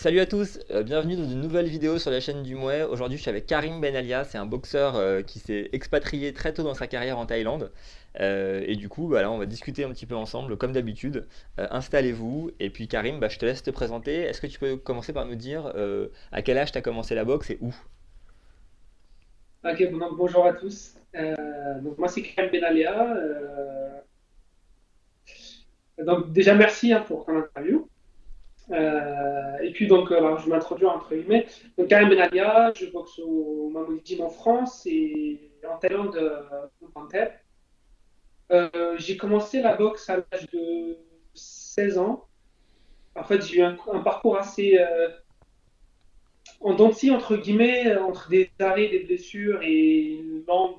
Salut à tous, bienvenue dans une nouvelle vidéo sur la chaîne du Mouet. Aujourd'hui je suis avec Karim Benalia, c'est un boxeur qui s'est expatrié très tôt dans sa carrière en Thaïlande. Et du coup là on va discuter un petit peu ensemble comme d'habitude. Installez-vous et puis Karim, je te laisse te présenter. Est-ce que tu peux commencer par nous dire à quel âge tu as commencé la boxe et où? Ok, bon, donc, bonjour à tous. Donc moi c'est Karim Benalia. Donc déjà merci pour ton interview. Et puis donc alors, je m'introduis entre guillemets. Donc Karim Benalia, je boxe au Mamoudy Gym en France et en Thaïlande au Phnom Penh. J'ai commencé la boxe à l'âge de 16 ans. En fait j'ai eu un parcours assez en dents de scie, entre guillemets, entre des arrêts, des blessures et une longue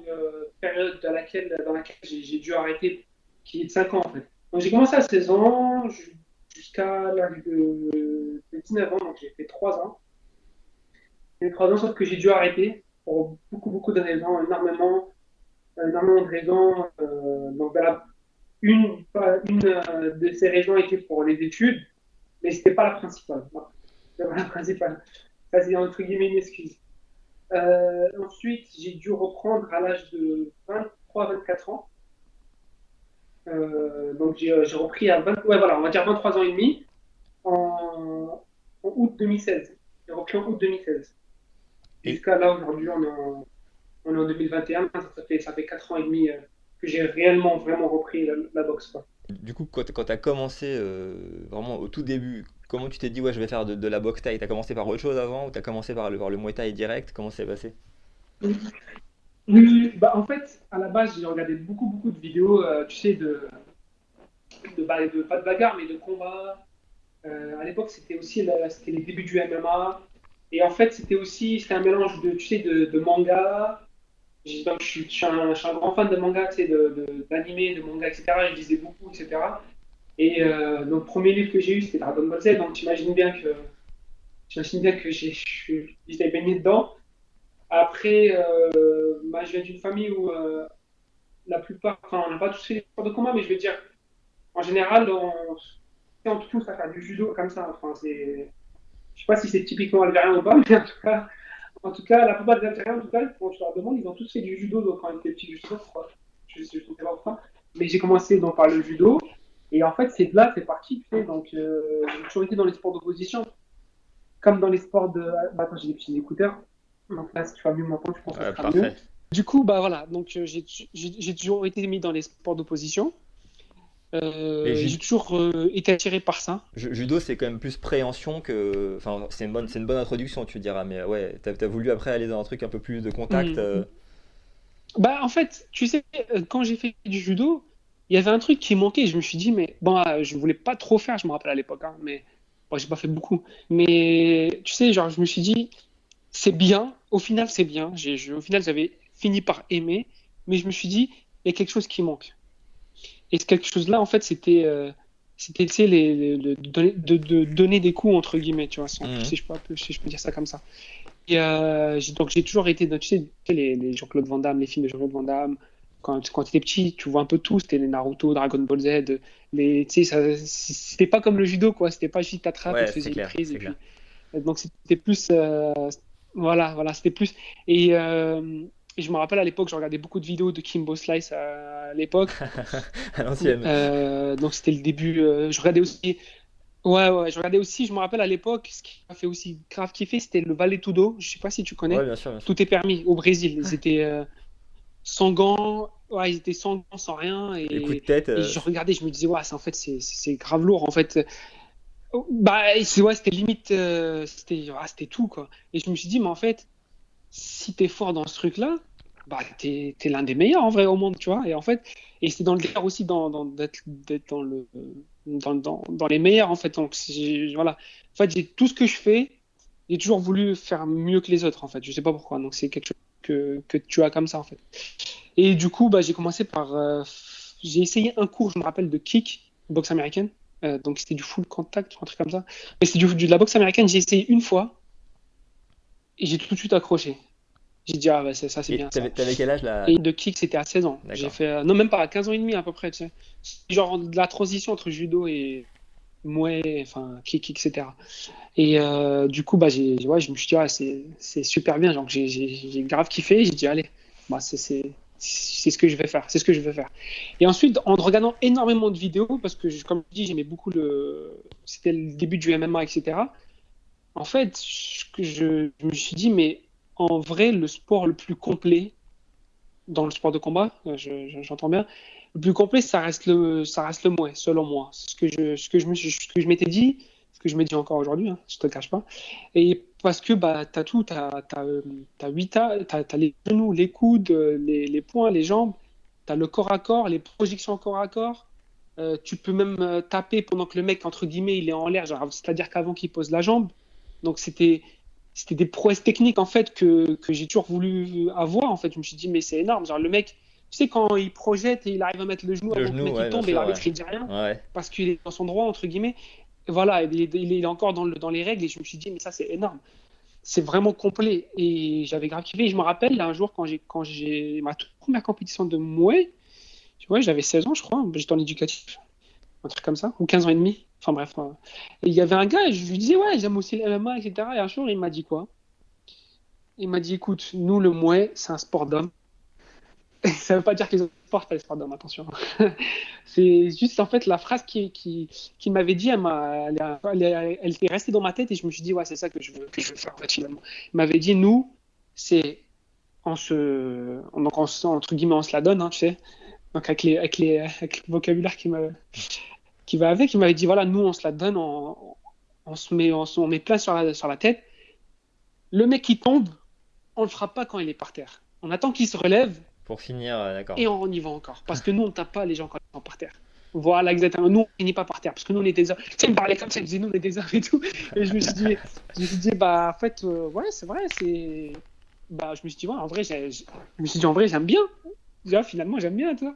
période dans laquelle j'ai dû arrêter, qui est de 5 ans en fait. Donc j'ai commencé à 16 ans jusqu'à l'âge de 19 ans, donc j'ai fait 3 ans. J'ai fait 3 ans, sauf que j'ai dû arrêter pour beaucoup, beaucoup de raisons, énormément de raisons. Donc voilà, une de ces raisons était pour les études, mais c'était pas la principale. Non, c'était pas la principale. Ça, c'est entre guillemets une excuse. Ensuite, j'ai dû reprendre à l'âge de 23-24 ans. Donc, j'ai repris à 20, ouais, voilà, on va dire 23 ans et demi en août 2016. J'ai repris en août 2016. Et Jusqu'à là, aujourd'hui, on est en 2021. Ça fait 4 ans et demi que j'ai réellement, vraiment repris la boxe, quoi. du coup quand tu as commencé vraiment au tout début, comment tu t'es dit ouais je vais faire de la boxe thaï? T'as commencé par autre chose avant ou t'as commencé par le Muay Thai direct? Comment ça s'est passé? Oui, oui, bah, en fait, à la base, j'ai regardé beaucoup, beaucoup de vidéos, tu sais, pas de bagarre, mais de combat. À l'époque, c'était les débuts du MMA. Et en fait, c'était un mélange de, tu sais, de manga. Donc, je suis un grand fan de manga, tu sais, d'anime, de manga, etc. Je lisais beaucoup, etc. Et donc, le premier livre que j'ai eu, c'était Dragon Ball Z. Donc, t'imagines bien que j'étais baigné dedans. Après, je viens d'une famille où la plupart, enfin, on n'a pas tous fait des sports de combat, mais je veux dire, en général, on tous à faire du judo comme ça. Enfin, je sais pas si c'est typiquement algérien ou pas, mais en tout cas, la plupart des Algériens, en tout cas, quand je leur demande, ils ont tous fait du judo donc, quand ils étaient petits, je crois. Je ne sais pas pourquoi. Mais j'ai commencé donc, par le judo. Et en fait, c'est de là, c'est parti, tu sais. Donc, j'ai toujours été dans les sports d'opposition. Comme dans les sports de. Bah, attends, j'ai des petits écouteurs. Donc là, si tu vas mieux m'entendre, je pense que ce Ouais, sera mieux. parfait. Du coup, bah voilà. Donc, j'ai toujours été mis dans les sports d'opposition. Et J'ai toujours été attiré par ça. judo, c'est quand même plus préhension que. Enfin, c'est une bonne introduction, tu diras, mais ouais, t'as voulu après aller dans un truc un peu plus de contact. Hmm. Bah, en fait, tu sais, quand j'ai fait du judo, il y avait un truc qui manquait. Je me suis dit, mais bon, je voulais pas trop faire, je me rappelle à l'époque, hein, mais bon, j'ai pas fait beaucoup. Mais tu sais, genre, je me suis dit, c'est bien, au final, c'est bien. Au final, j'avais fini par aimer, mais je me suis dit, il y a quelque chose qui manque. Et ce quelque chose-là, en fait, c'était, tu sais, de donner des coups, entre guillemets, tu vois, Mhm. si je peux dire ça comme ça. Et donc j'ai toujours été, tu sais, les Jean-Claude Van Damme, les films de Jean-Claude Van Damme. Quand tu étais petit, tu vois un peu tout. C'était les Naruto, Dragon Ball Z. Tu sais, c'était pas comme le judo, quoi. C'était pas juste t'attrapes et Ouais, tu c'est faisais une clair, prise. Et c'est clair. puis, donc c'était plus. Voilà, c'était plus. Et je me rappelle à l'époque, je regardais beaucoup de vidéos de Kimbo Slice à l'époque. À l'ancienne. Donc c'était le début. Je regardais aussi. Ouais, ouais, je regardais aussi, je me rappelle à l'époque, ce qui m'a fait aussi grave kiffer, c'était le Vale Tudo. Je sais pas si tu Ouais, connais. bien sûr, bien sûr. Tout est permis au Brésil. Ils étaient sans gants, ouais, ils étaient sans gants, sans rien. Les coups Et, de tête. et je regardais, je me disais, ouais, en fait, c'est grave lourd. En fait, bah, ouais, c'était limite, c'était tout, quoi. Et je me suis dit, mais en fait, si t'es fort dans ce truc-là, bah, t'es l'un des meilleurs en vrai au monde, tu vois. Et en fait, et c'est dans le délire aussi d'être dans les meilleurs, en fait. Donc, voilà. En fait, tout ce que je fais, j'ai toujours voulu faire mieux que les autres, en fait. Je sais pas pourquoi. Donc, c'est quelque chose que tu as comme ça, en fait. Et du coup, bah, j'ai commencé par. J'ai essayé un cours, je me rappelle, de kick, boxe américaine. Donc, c'était du full contact, un truc comme ça. Mais c'était de la boxe américaine, j'ai essayé une fois et j'ai tout de suite accroché. J'ai dit, ah, bah, ça, c'est Et bien ça. t'avais quel âge là? Et de kick, c'était à 16 ans. J'ai D'accord. fait, non, même pas à 15 ans et demi à peu près, tu sais. C'est genre de la transition entre judo et. Mouais, enfin, kick, etc. Et du coup, bah, ouais, je me suis dit, ah, c'est super bien. Donc, j'ai grave kiffé. J'ai dit, allez, bah, c'est ce que je vais faire. C'est ce que je vais faire. Et ensuite, en regardant énormément de vidéos, parce que, comme je dis, j'aimais beaucoup c'était le début du MMA, etc. En fait, je me suis dit, mais en vrai, le sport le plus complet dans le sport de combat, j'entends bien, le plus complet, ça reste le Muay, selon moi. C'est ce que je m'étais dit, ce que je me dis encore aujourd'hui, hein, je te le cache pas. Et parce que bah, tu as tout, t'as les genoux, les coudes, les poings, les jambes, tu as le corps à corps, les projections corps à corps. Tu peux même taper pendant que le mec, entre guillemets, il est en l'air, c'est-à-dire qu'avant qu'il pose la jambe. Donc c'était des prouesses techniques en fait que j'ai toujours voulu avoir. En fait, je me suis dit, mais c'est énorme. Genre, le mec, tu sais, quand il projette et il arrive à mettre le genou Le avant que le genou, mec il ouais, bien tombe et sûr, ouais. l'arbitre il dit rien Ouais. parce qu'il est dans son droit, entre guillemets. Et voilà, il est encore dans les règles et je me suis dit, mais ça c'est énorme. C'est vraiment complet. Et j'avais grave kiffé. Et je me rappelle, là, un jour, quand j'ai ma toute première compétition de Muay, tu vois, j'avais 16 ans, je crois, j'étais en éducatif, un truc comme ça, ou 15 ans et demi. Enfin bref. Et il y avait un gars, et je lui disais, ouais, j'aime aussi le MMA, etc. Et un jour, il m'a dit quoi? Il m'a dit, écoute, nous, le Muay, c'est un sport d'homme. Ça veut pas dire que les autres sports, c'est pas des sports d'hommes, attention. C'est juste, en fait, la phrase qu'il m'avait dit, elle est restée dans ma tête et je me suis dit, ouais, c'est ça que je veux faire, en fait, finalement. Il m'avait dit, nous, c'est, entre guillemets, on se la donne, hein, tu sais. Donc, avec le vocabulaire qui va avec, il m'avait dit, voilà, nous, on se la donne, on met plein sur la tête. Le mec qui tombe, on le fera pas quand il est par terre. On attend qu'il se relève Pour finir, d'accord. et on y va encore. Parce que nous, on tape pas les gens quand ils sont par terre. Voilà, exactement. Nous, on finit pas par terre. Parce que nous, on est des hommes. Tu sais, il me parlait comme ça, il me disait, nous, on est des hommes et tout. Et je me suis dit bah, en fait, ouais, c'est vrai, Bah, je me suis dit, ouais, en vrai, je me suis dit, en vrai, j'aime bien. Déjà, finalement, j'aime bien, tu vois.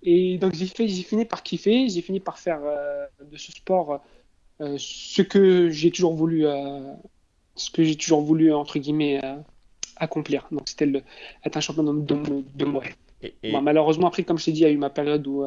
Et donc, j'ai fini par kiffer, j'ai fini par faire de ce sport ce que j'ai toujours voulu, entre guillemets, accomplir. Donc, être un champion de moi. Bon, Et malheureusement, après, comme je t'ai dit, il y a eu ma période où.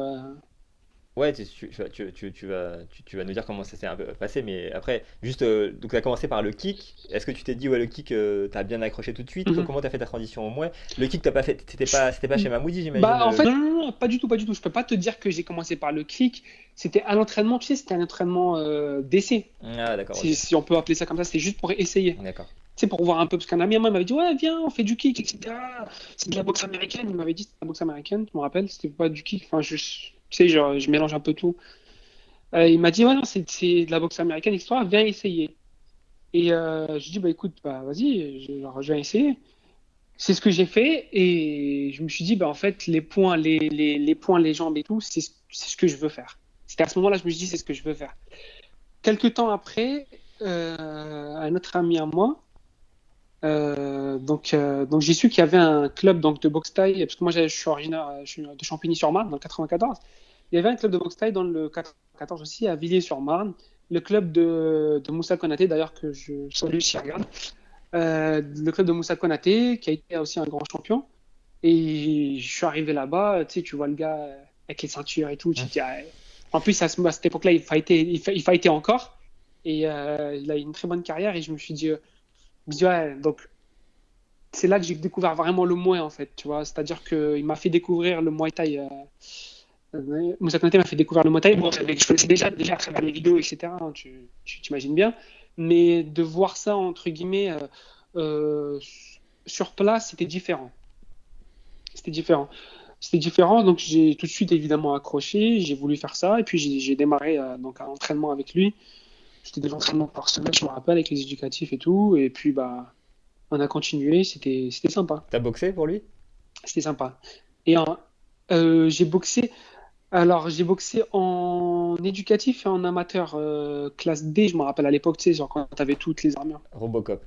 ouais, tu vas nous dire comment ça s'est un peu passé, mais après, juste, donc tu as commencé par le kick. Est-ce que tu t'es dit, ouais, le kick, t'as bien accroché tout de suite? Mhm. Comment t'as fait ta transition au Muay? Le kick, t'as pas fait, c'était pas chez Mamoudi, j'imagine. Bah, en fait, non, non, non, pas du tout, pas du tout. Je peux pas te dire que j'ai commencé par le kick. C'était un entraînement, tu sais, c'était un entraînement d'essai. Ah, d'accord, ok. Si on peut appeler ça comme ça, c'était juste pour essayer. D'accord. Tu sais, pour voir un peu, parce qu'un ami à moi il m'avait dit, ouais, viens, on fait du kick, etc. C'est de la boxe américaine. Il m'avait dit, c'est de la boxe américaine, je me rappelle, c'était pas du kick. Enfin, tu sais, je mélange un peu tout. Il m'a dit, ouais, non, c'est de la boxe américaine, etc. Viens essayer. Et je dis, bah écoute, bah vas-y, je viens essayer. C'est ce que j'ai fait et je me suis dit, bah, en fait, les points, les jambes et tout, c'est ce que je veux faire. C'était à ce moment-là, je me suis dit, c'est ce que je veux faire. Quelques temps après, un autre ami à moi, donc j'ai su qu'il y avait un club donc, de boxe thaï, parce que moi je suis originaire je suis de Champigny-sur-Marne, dans le 94. Il y avait un club de boxe thaï dans le 94 aussi, à Villiers-sur-Marne. Le club de Moussa Konaté, d'ailleurs, que je salue s'il regarde. Le club de Moussa Konaté, qui a été aussi un grand champion. Et je suis arrivé là-bas, tu sais, tu vois le gars avec les ceintures et tout. Tu te dis, ah, en plus, à cette époque-là, il fightait encore. Et il a eu une très bonne carrière. Et je me dis, ouais, donc c'est là que j'ai découvert vraiment le Muay, en fait. Tu vois, c'est-à-dire qu'il m'a fait découvrir le Muay Thai. Moussa Konaté m'a fait découvrir le Muay Thai. Bon, je connaissais déjà à travers les vidéos, etc. Hein, tu t'imagines bien. Mais de voir ça, entre guillemets, euh, sur place, c'était différent. C'était différent. C'était différent, donc j'ai tout de suite évidemment accroché, j'ai voulu faire ça, et puis j'ai démarré donc un entraînement avec lui. C'était des entraînements par semaine, je me rappelle, avec les éducatifs et tout, et puis bah on a continué, c'était sympa. T'as boxé pour lui? C'était sympa. Et j'ai boxé, alors j'ai boxé en éducatif et en amateur classe D, je me rappelle à l'époque, tu sais, genre quand t'avais toutes les armures. Robocop.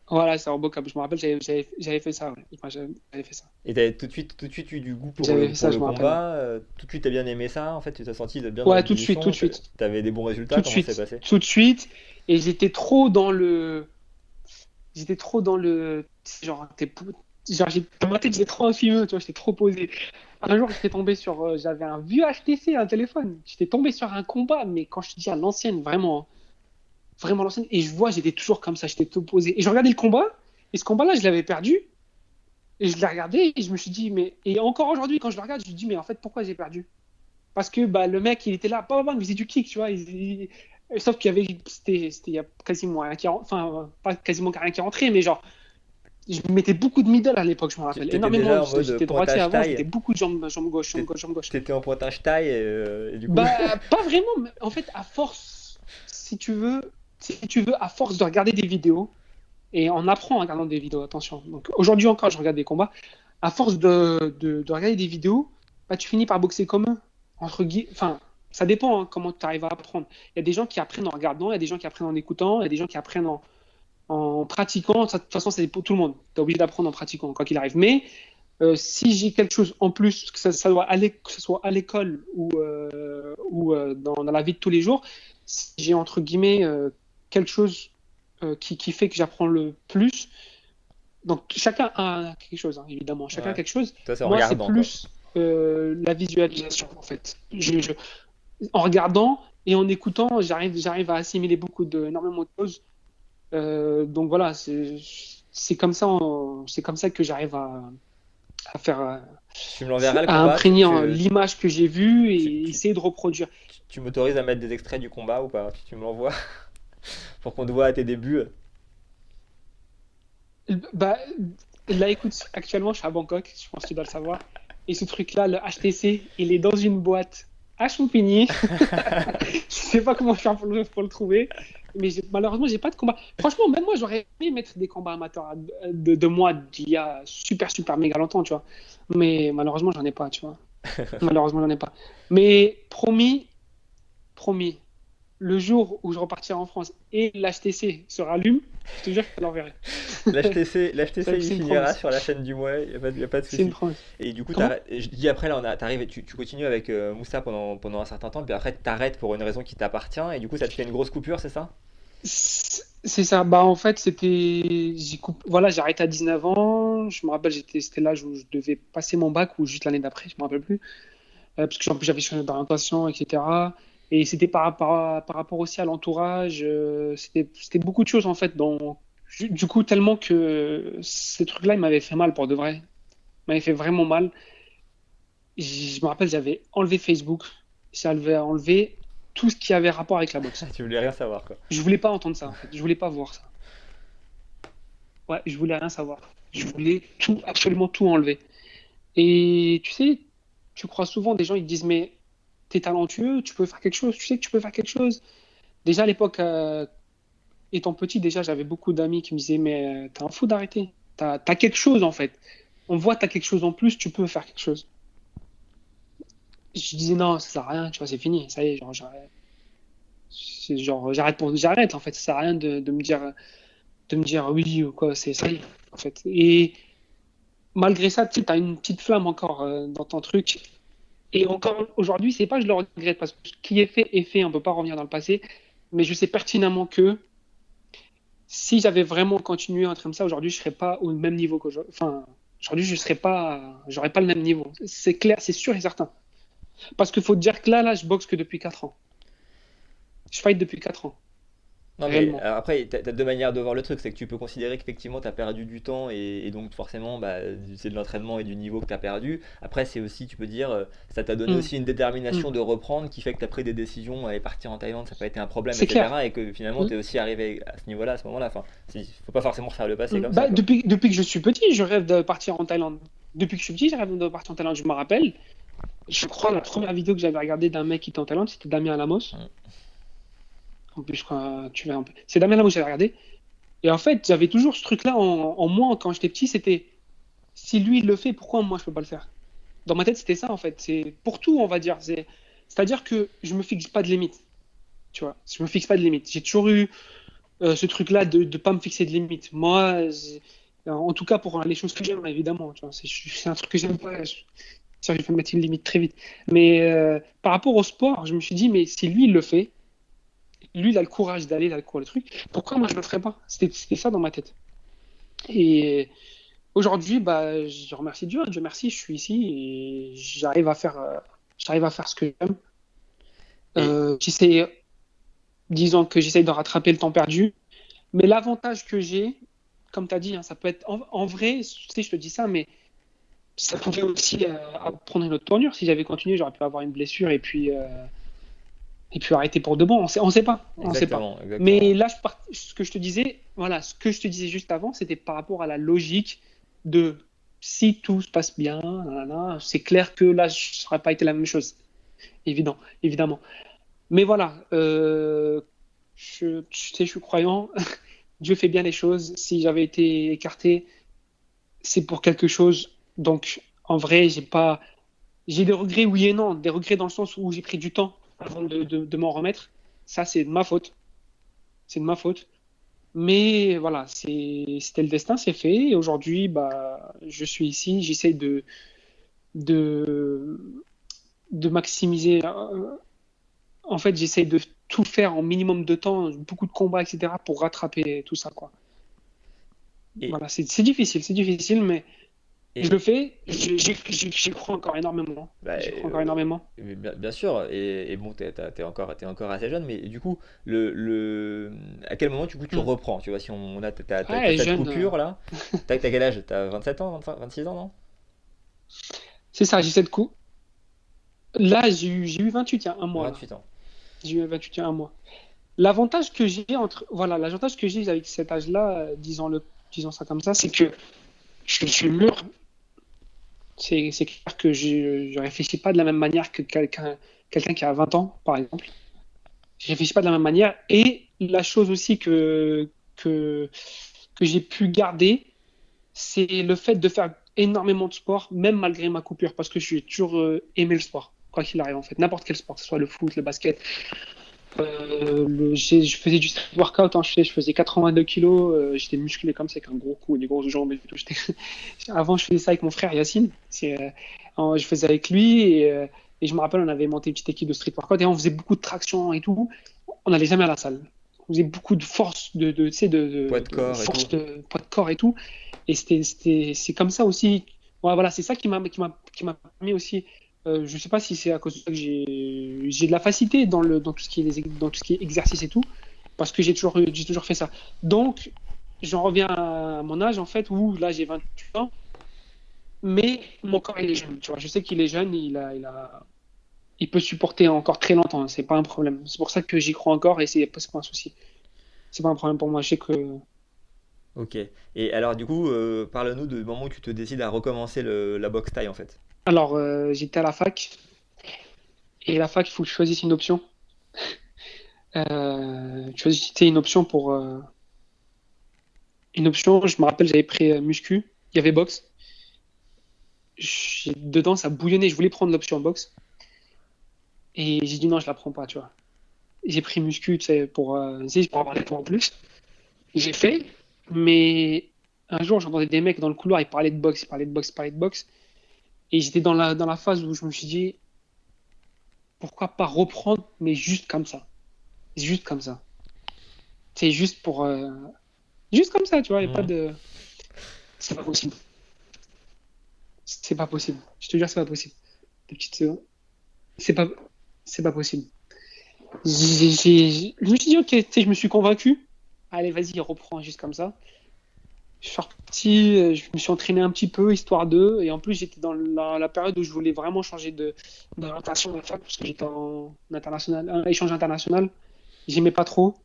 Voilà, c'est Robocop, je me rappelle, j'avais fait ça, ouais. Enfin, j'avais fait ça. Et t'avais tout de suite eu du goût J'avais fait pour ça, le je me rappelle, ouais. combat, tout de suite t'as bien aimé ça, en fait, tu t'es senti bien dans Ouais, tout de suite, tout l'évolution, de suite. t'avais des bons Tout résultats, de comment ça s'est suite, passé? tout de suite. Et j'étais trop dans le, genre, dans ma tête, j'étais trop infimeux, tu vois, j'étais trop posé. Un jour, j'étais tombé sur. J'avais un vieux HTC, un téléphone. J'étais tombé sur un combat, mais quand je te dis à l'ancienne, vraiment, hein, vraiment l'ancienne. Et je vois, j'étais toujours comme ça, j'étais tout posé. Et je regardais le combat, et ce combat-là, je l'avais perdu. Et je l'ai regardé, et je me suis dit, mais. Et encore aujourd'hui, quand je le regarde, je me dis, mais en fait, pourquoi j'ai perdu? Parce que bah, le mec, il était là, pas il faisait du kick, tu vois. Sauf qu'il y avait. C'était il y a quasiment rien qui. Enfin, pas quasiment rien qui rentrait, mais genre. Je mettais beaucoup de middle à l'époque, je me rappelle. T'étais Énormément. déjà en mode J'étais droitier pointage avant, je mettais taille. beaucoup de jambes, jambes gauche, jambes gauche, jambes gauche. T'étais en pointage taille et du coup. Bah, pas vraiment. Mais en fait, à force, si tu veux, à force de regarder des vidéos, et on apprend en regardant des vidéos, attention. Donc aujourd'hui encore, je regarde des combats. À force de regarder des vidéos, bah, tu finis par boxer comme eux. Enfin, ça dépend hein, comment tu arrives à apprendre. Il y a des gens qui apprennent en regardant, il y a des gens qui apprennent en écoutant, il y a des gens qui apprennent en pratiquant. Ça, de toute façon, c'est pour tout le monde. Tu es obligé d'apprendre en pratiquant, quoi qu'il arrive. Mais si j'ai quelque chose en plus, que ce soit à l'école ou dans la vie de tous les jours, si j'ai entre guillemets quelque chose qui fait que j'apprends le plus. Donc chacun a quelque chose, hein, évidemment. Chacun a Ouais. quelque chose. Toi, c'est en Moi, c'est regardant, quoi. plus la visualisation, en fait. En regardant et en écoutant, j'arrive à assimiler énormément de choses. Donc voilà, c'est comme ça, c'est comme ça que j'arrive à faire, Tu me l'enverras le à combat. imprégner l'image que j'ai vue Tu, et tu, essayer de reproduire. tu m'autorises à mettre des extraits du combat ou pas? Tu me l'envoies pour qu'on te voit à tes débuts. Bah, là, écoute, actuellement, je suis à Bangkok, je pense que tu dois le savoir. Et ce truc-là, le HTC, il est dans une boîte à Champigny. Je sais pas comment faire pour le trouver. Mais malheureusement, j'ai pas de combat. Franchement, même moi, j'aurais aimé mettre des combats amateurs de moi d'il y a super, super méga longtemps, tu vois. Mais malheureusement, j'en ai pas, tu vois. Malheureusement, j'en ai pas. Mais promis, promis, le jour où je repartirai en France et l'HTC se rallume, je te jure que je te l'enverrai. L'HTC, il C'est une finira promesse. sur la chaîne du mois, y a pas de C'est une souci. promesse. Et du coup, Comment? je dis après, là, t'arrives, tu continues avec Moussa pendant un certain temps, puis après, t'arrêtes pour une raison qui t'appartient, et du coup, ça te fait une grosse coupure, c'est ça? C'est ça. Bah, en fait, voilà, j'ai arrêté à 19 ans. Je me rappelle, c'était l'âge où je devais passer mon bac ou juste l'année d'après, je me rappelle plus. Parce que en plus, j'avais changé d'orientation, etc. Et c'était par rapport aussi à l'entourage. C'était beaucoup de choses, en fait. Du coup, tellement que ces trucs-là, ils m'avaient fait mal pour de vrai. Ils m'avaient fait vraiment mal. Je me rappelle, j'avais enlevé Facebook. J'avais enlevé tout ce qui avait rapport avec la boxe. Tu voulais rien savoir, quoi. Je voulais pas entendre ça, en fait. Je voulais pas voir ça. Ouais, je voulais rien savoir. Je voulais tout, absolument tout enlever. Et tu sais, tu crois souvent des gens, ils te disent, mais t'es talentueux, tu peux faire quelque chose, tu sais que tu peux faire quelque chose. Déjà à l'époque, étant petit, déjà j'avais beaucoup d'amis qui me disaient, mais t'es un fou d'arrêter. T'as quelque chose en fait. On voit que t'as quelque chose en plus, tu peux faire quelque chose. Je disais, non, ça sert à rien, tu vois, c'est fini, ça y est, genre, j'arrête. J'arrête en fait, ça sert à rien de me dire oui ou quoi, c'est ça y est, en fait. Et malgré ça, tu as une petite flamme encore dans ton truc. Et encore aujourd'hui, c'est pas que je le regrette parce que ce qui est fait, on peut pas revenir dans le passé. Mais je sais pertinemment que si j'avais vraiment continué un truc comme ça, aujourd'hui, je serais pas au même niveau qu'aujourd'hui. Enfin, aujourd'hui, j'aurais pas le même niveau. C'est clair, c'est sûr et certain. Parce qu'il faut te dire que là, je boxe que depuis 4 ans. Je fight depuis 4 ans, Non, mais réellement. après, t'as deux manières de voir le truc, c'est que tu peux considérer qu'effectivement, t'as perdu du temps, et donc forcément, bah, c'est de l'entraînement et du niveau que t'as perdu. Après, c'est aussi, tu peux dire, ça t'a donné Hum, aussi une détermination hum. de reprendre qui fait que t'as pris des décisions, aller partir en Thaïlande, ça n'a pas été un problème, C'est clair. etc. Et que finalement, Hum, t'es aussi arrivé à ce niveau-là, à ce moment-là. Enfin, faut pas forcément refaire le passé comme ça, Bah, quoi. depuis que je suis petit, je rêve de partir en Thaïlande. Depuis que je suis petit, je rêve de partir en Thaïlande. Je me rappelle, je crois, la première vidéo que j'avais regardée d'un mec qui était en Thaïlande, c'était Damien Lamos. Mm. En plus, quand tu verras un peu. C'est Damien Lamos que j'avais regardé. Et en fait, j'avais toujours ce truc-là en moi quand j'étais petit, c'était si lui il le fait, pourquoi moi je peux pas le faire? Dans ma tête, c'était ça en fait. C'est pour tout, on va dire. C'est-à-dire que je me fixe pas de limite. Tu vois, je me fixe pas de limite. J'ai toujours eu ce truc-là de ne pas me fixer de limite. Moi, en tout cas pour les choses que j'aime, évidemment. Tu vois, c'est un truc que j'aime pas. Je vais mettre une limite très vite. Mais par rapport au sport, je me suis dit, mais si lui il le fait, lui il a le courage d'aller, il a le courage, le truc, pourquoi moi je le ferais pas? C'était ça dans ma tête. Et aujourd'hui, bah, je remercie Dieu, hein. Dieu merci, je suis ici et j'arrive à faire ce que j'aime. Et, J'essaie, disons que j'essaye de rattraper le temps perdu. Mais l'avantage que j'ai, comme tu as dit, hein, ça peut être en vrai, tu sais, je te dis ça, mais ça pouvait aussi prendre une autre tournure. Si j'avais continué, j'aurais pu avoir une blessure et puis arrêter pour de bon. On sait pas, on sait pas. exactement, Mais exactement. là, ce que je te disais, voilà, ce que je te disais juste avant, c'était par rapport à la logique de si tout se passe bien, nanana, c'est clair que là, ça n'aurait pas été la même chose, évidemment. Mais voilà, tu sais, je suis croyant. Dieu fait bien les choses. Si j'avais été écarté, c'est pour quelque chose. Donc, en vrai, j'ai des regrets, oui et non. Des regrets dans le sens où j'ai pris du temps avant de m'en remettre. Ça, c'est de ma faute. C'est de ma faute. Mais voilà, c'était le destin, c'est fait. Et aujourd'hui, bah, je suis ici. J'essaie de, de maximiser. En fait, j'essaie de tout faire en minimum de temps, beaucoup de combats, etc., pour rattraper tout ça, quoi. Et, Voilà, c'est difficile, mais je et le fais, j'y crois encore énormément. bah, J'y crois encore énormément. bien sûr, et bon, t'es encore assez jeune, mais du coup, à quel moment du coup, tu Hmm. reprends? Tu vois, si on a t'as Ouais, cette jeune, coupure là, t'as quel âge? T'as 27 ans, 26 ans, non? c'est ça, j'ai cette coup. Là, j'ai eu 28 il y a un mois, là. 28 ans. J'ai eu 28 il y a un mois. L'avantage que j'ai avec cet âge-là, disons ça comme ça, c'est que je suis mûr. C'est clair que je réfléchis pas de la même manière que quelqu'un qui a 20 ans, par exemple. Je réfléchis pas de la même manière. Et la chose aussi que j'ai pu garder, c'est le fait de faire énormément de sport, même malgré ma coupure, parce que j'ai toujours aimé le sport, quoi qu'il arrive en fait, n'importe quel sport, que ce soit le foot, le basket. Je faisais du street workout, hein, je faisais 82 kilos, j'étais musclé comme ça, avec un gros cou, des grosses jambes et tout. Avant, je faisais ça avec mon frère Yacine. Je faisais avec lui et je me rappelle, on avait monté une petite équipe de street workout et on faisait beaucoup de traction et tout. On n'allait jamais à la salle. On faisait beaucoup de force, tu sais, Poids de de corps et tout. force de poids de corps et tout. Et c'est comme ça aussi. Ouais, voilà, c'est ça qui m'a permis aussi. Je sais pas si c'est à cause de ça que j'ai de la facilité dans tout ce qui est dans tout ce qui est exercice et tout, parce que j'ai toujours fait ça. Donc, j'en reviens à mon âge en fait où là j'ai 28 ans, mais mon corps il est jeune. Tu vois, je sais qu'il est jeune, il peut supporter encore très longtemps. Hein, c'est pas un problème. C'est pour ça que j'y crois encore et c'est pas un souci. C'est pas un problème pour moi. Je sais que Ok. Et alors, du coup, parle-nous du moment où tu te décides à recommencer la boxe thaï en fait. alors j'étais à la fac et la fac il faut que je choisisse une option. Je choisissais une option pour une option. Je me rappelle, j'avais pris muscu. Il y avait boxe. Dedans, ça bouillonnait. Je voulais prendre l'option boxe et j'ai dit non, je la prends pas. Tu vois. J'ai pris muscu, tu sais, pour avoir des points en plus. J'ai fait, mais un jour, j'entendais des mecs dans le couloir, ils parlaient de boxe, ils parlaient de boxe, ils parlaient de boxe. Et j'étais dans la phase où je me suis dit, pourquoi pas reprendre, mais juste comme ça. Juste comme ça. C'est juste pour. Juste comme ça, tu vois, il n'y a pas Mhm. de. C'est pas possible. C'est pas possible. Je te jure, c'est pas possible. Des petites secondes. C'est pas, c'est pas possible. Je me suis dit, ok, tu sais, je me suis convaincu. Allez, vas-y, reprends juste comme ça. Je suis reparti, je me suis entraîné un petit peu, histoire d'eux. Et en plus, j'étais dans la période où je voulais vraiment changer d'orientation de la fac, parce que j'étais en international, un échange international. J'aimais pas trop.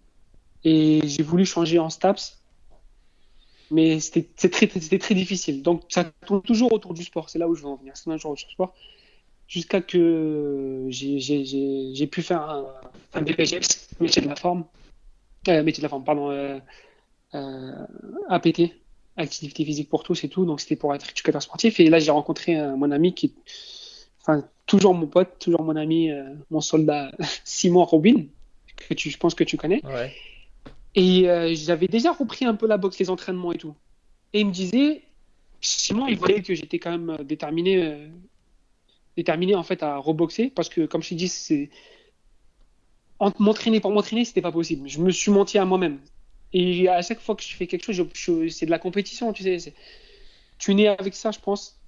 Et j'ai voulu changer en STAPS. Mais c'était très difficile. Donc, ça tourne toujours autour du sport. C'est là où je veux en venir. C'est toujours autour du sport. Jusqu'à que j'ai pu faire un BPGEPS, métier de la forme. Métier de la forme, pardon. Euh, APT, activité physique pour tous et tout. Donc c'était pour être éducateur sportif. Et là, j'ai rencontré mon ami enfin, toujours mon pote, toujours mon ami, mon soldat Simon Robin, je pense que tu connais. Ouais. Et j'avais déjà repris un peu la boxe, les entraînements et tout. Et il me disait, Simon, il voyait que j'étais quand même déterminé en fait à reboxer parce que, comme je t'ai dit, m'entraîner pour m'entraîner, c'était pas possible. Je me suis menti à moi-même. Et à chaque fois que je fais quelque chose, c'est de la compétition, tu sais. suis né avec ça, je pense.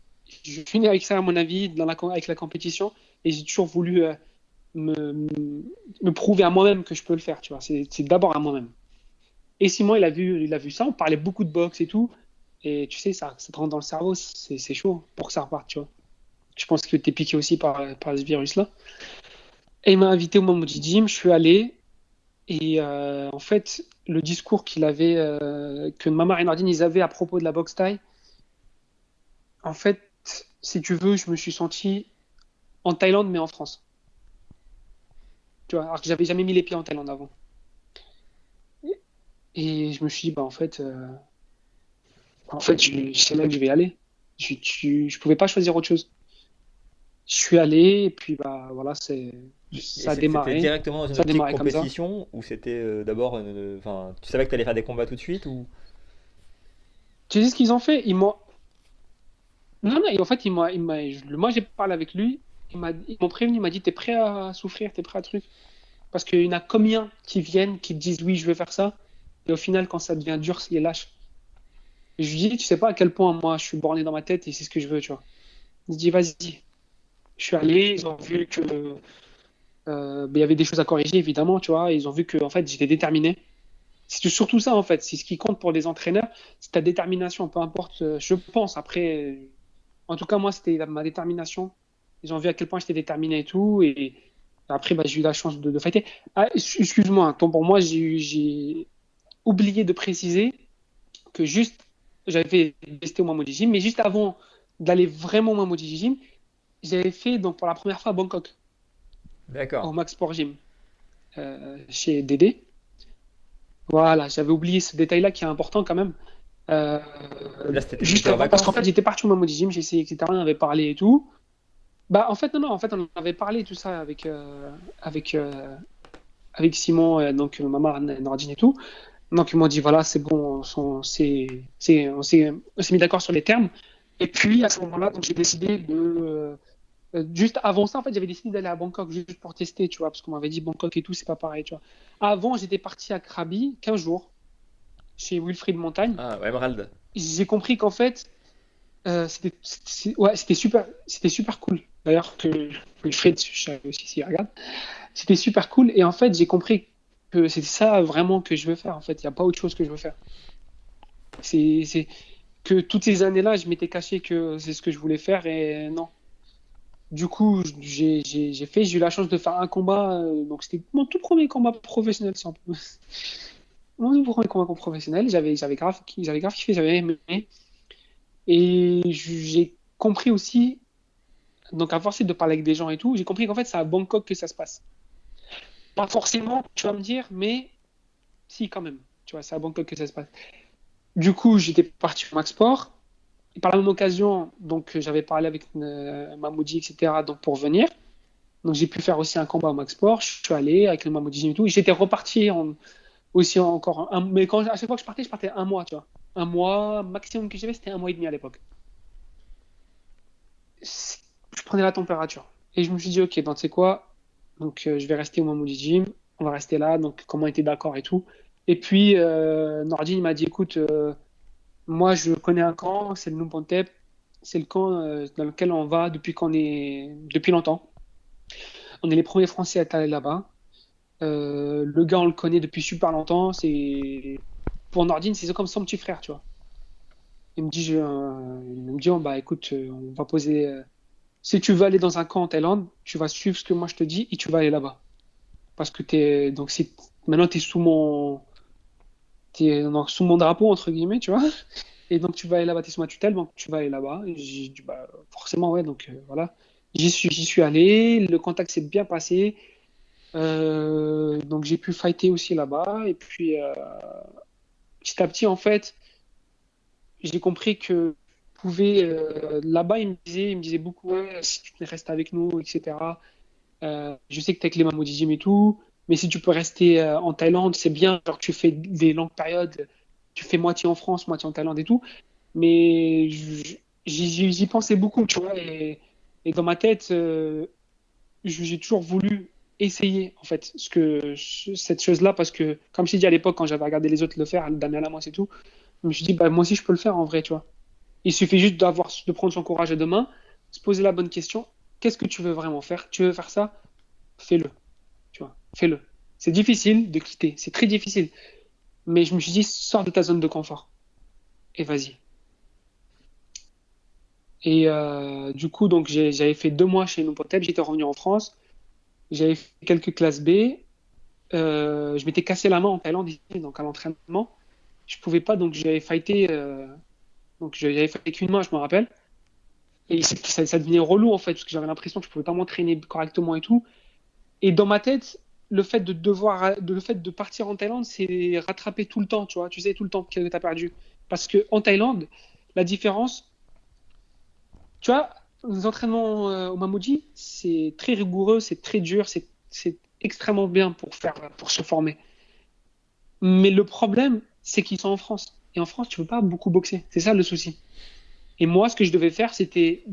Je suis né avec ça, à mon avis, avec la compétition. Et j'ai toujours voulu me, me prouver à moi-même que je peux le faire, tu vois. C'est d'abord à moi-même. Et Simon, il a vu ça. On parlait beaucoup de boxe et tout. Et tu sais, ça te rentre dans le cerveau. C'est chaud pour que ça reparte, tu vois. Je pense que tu es piqué aussi par ce virus-là. Et il m'a invité au Mamoudy Gym. Je suis allé. Et en fait, le discours que Mamar et Nordine, ils avaient à propos de la boxe thaï, en fait, si tu veux, je me suis senti en Thaïlande, mais en France. Tu vois, alors que j'avais jamais mis les pieds en Thaïlande avant. Et je me suis dit, bah, c'est là que je vais aller. Je pouvais pas choisir autre chose. Je suis allé, et puis, bah, voilà, Et ça a c'était démarré. directement dans une Ça a optique démarré comme ça. compétition ou c'était d'abord, enfin, tu savais que tu allais faire des combats tout de suite ou? Tu sais ce qu'ils ont fait? Non, non, en fait, moi, j'ai parlé avec lui. Ils m'ont prévenu, il m'a dit, t'es prêt à souffrir, t'es prêt à truc. Parce qu'il y en a combien qui viennent, qui te disent, oui, je veux faire ça. Et au final, quand ça devient dur, ils lâchent. Et je lui dis, tu sais pas à quel point moi, je suis borné dans ma tête et c'est ce que je veux, tu vois. Il dit, vas-y. Je suis allé, ils ont vu que ben, il y avait des choses à corriger, évidemment, tu vois. Ils ont vu que, en fait, j'étais déterminé. C'est surtout ça, en fait. C'est ce qui compte pour les entraîneurs, c'est ta détermination, peu importe, je pense. Après, en tout cas, moi, c'était ma détermination. Ils ont vu à quel point j'étais déterminé et tout. Et après, bah, j'ai eu la chance de fighter. Ah, excuse-moi, hein, pour moi, j'ai oublié de préciser que juste, j'avais testé au Mamoudy Gym, mais juste avant d'aller vraiment au Mamoudy Gym, j'avais fait donc pour la première fois à Bangkok, D'accord. au Max Sport Gym, chez Dédé. Voilà, j'avais oublié ce détail-là qui est important quand même. Euh, Là, Juste t'étais en avant, parce qu'en vacances? fait, j'étais parti au Mamoudy Gym, j'ai essayé, etc. On avait parlé et tout. Bah, en fait, non, non, en fait, on avait parlé tout ça avec, avec Simon, donc Maman, Nordine et tout. Donc, ils m'ont dit, voilà, c'est bon, on s'est mis d'accord sur les termes. Et puis, à ce moment-là, donc, j'ai décidé juste avant ça, en fait, j'avais décidé d'aller à Bangkok juste pour tester, tu vois, parce qu'on m'avait dit Bangkok et tout, c'est pas pareil, tu vois. Avant, j'étais parti à Krabi 15 jours, chez Wilfried Montagne. Ah, ouais, Emerald. J'ai compris qu'en fait, ouais, c'était super cool. D'ailleurs, que Wilfried, je savais aussi s'il regarde. C'était super cool. Et en fait, j'ai compris que c'est ça vraiment que je veux faire. En fait, il n'y a pas autre chose que je veux faire. C'est que toutes ces années-là, je m'étais caché que c'est ce que je voulais faire et non. Du coup, j'ai eu la chance de faire un combat. Donc, c'était mon tout premier combat professionnel, si on peut. Mon tout premier combat professionnel. J'avais grave kiffé, j'avais aimé. Et j'ai compris aussi, donc à force de parler avec des gens et tout, j'ai compris qu'en fait, c'est à Bangkok que ça se passe. Pas forcément, tu vas me dire, mais si, quand même. Tu vois, c'est à Bangkok que ça se passe. Du coup, j'étais parti au Max Sport. Et par la même occasion, donc j'avais parlé avec Mamoudi, etc. Donc pour venir. Donc j'ai pu faire aussi un combat au Max Sport. Je suis allé avec le Mamoudi et tout. J'étais reparti aussi encore mais à chaque fois que je partais un mois, tu vois. Un mois, maximum que j'avais, c'était un mois et demi à l'époque. Je prenais la température. Et je me suis dit, ok, donc c'est quoi? Donc je vais rester au Mamoudi Gym. On va rester là. Donc comment on était d'accord et tout. Et puis Nordine il m'a dit, écoute, moi, je connais un camp, c'est le Numpantep. C'est le camp dans lequel on va depuis longtemps. On est les premiers Français à être allés là-bas. Le gars, on le connaît depuis super longtemps. Pour Nordine, c'est comme son petit frère, tu vois. Il me dit, oh, bah écoute, on va poser. Si tu veux aller dans un camp en Thaïlande, tu vas suivre ce que moi je te dis et tu vas aller là-bas. Parce que maintenant t'es donc, sous mon drapeau entre guillemets, tu vois. Et donc, tu vas aller là-bas, t'es sous ma tutelle, donc tu vas aller là-bas. Et j'ai dit, bah, forcément, ouais, donc voilà. J'y suis allé, le contact s'est bien passé. Donc, j'ai pu fighter aussi là-bas. Et puis, petit à petit, en fait, j'ai compris que là-bas, il me disait beaucoup, ouais, si tu restes avec nous, etc. Je sais que t'es avec les Mamoudi Gym et tout, mais si tu peux rester en Thaïlande, c'est bien. Genre, tu fais des longues périodes, tu fais moitié en France, moitié en Thaïlande et tout. Mais j'y pensais beaucoup, tu vois. Et dans ma tête, j'ai toujours voulu essayer, en fait, cette chose-là, parce que, comme je t'ai dit à l'époque, quand j'avais regardé les autres le faire, Damien Lamos et tout, je me suis dit, bah, moi aussi, je peux le faire en vrai, tu vois. Il suffit juste de prendre son courage à deux mains, se poser la bonne question. Qu'est-ce que tu veux vraiment faire? Tu veux faire ça? Fais-le. Tu vois, fais-le. C'est difficile de quitter. C'est très difficile. Mais je me suis dit, sors de ta zone de confort et vas-y. Et du coup, donc j'avais fait 2 mois chez Nopotep. J'étais revenu en France. J'avais fait quelques classes B. Je m'étais cassé la main en Thaïlande, ici, donc à l'entraînement. Je pouvais pas, donc j'avais fighté. Donc j'avais fait qu'une main, je me rappelle. Et ça devenait relou en fait, parce que j'avais l'impression que je pouvais pas m'entraîner correctement et tout. Et dans ma tête, le fait de partir en Thaïlande, c'est rattraper tout le temps, tu vois. Tu sais, tout le temps que tu as perdu. Parce que en Thaïlande, la différence, tu vois, les entraînements au Mamouji, c'est très rigoureux, c'est très dur, c'est extrêmement bien pour se former. Mais le problème, c'est qu'ils sont en France. Et en France, tu peux pas beaucoup boxer. C'est ça le souci. Et moi, ce que je devais faire, c'était,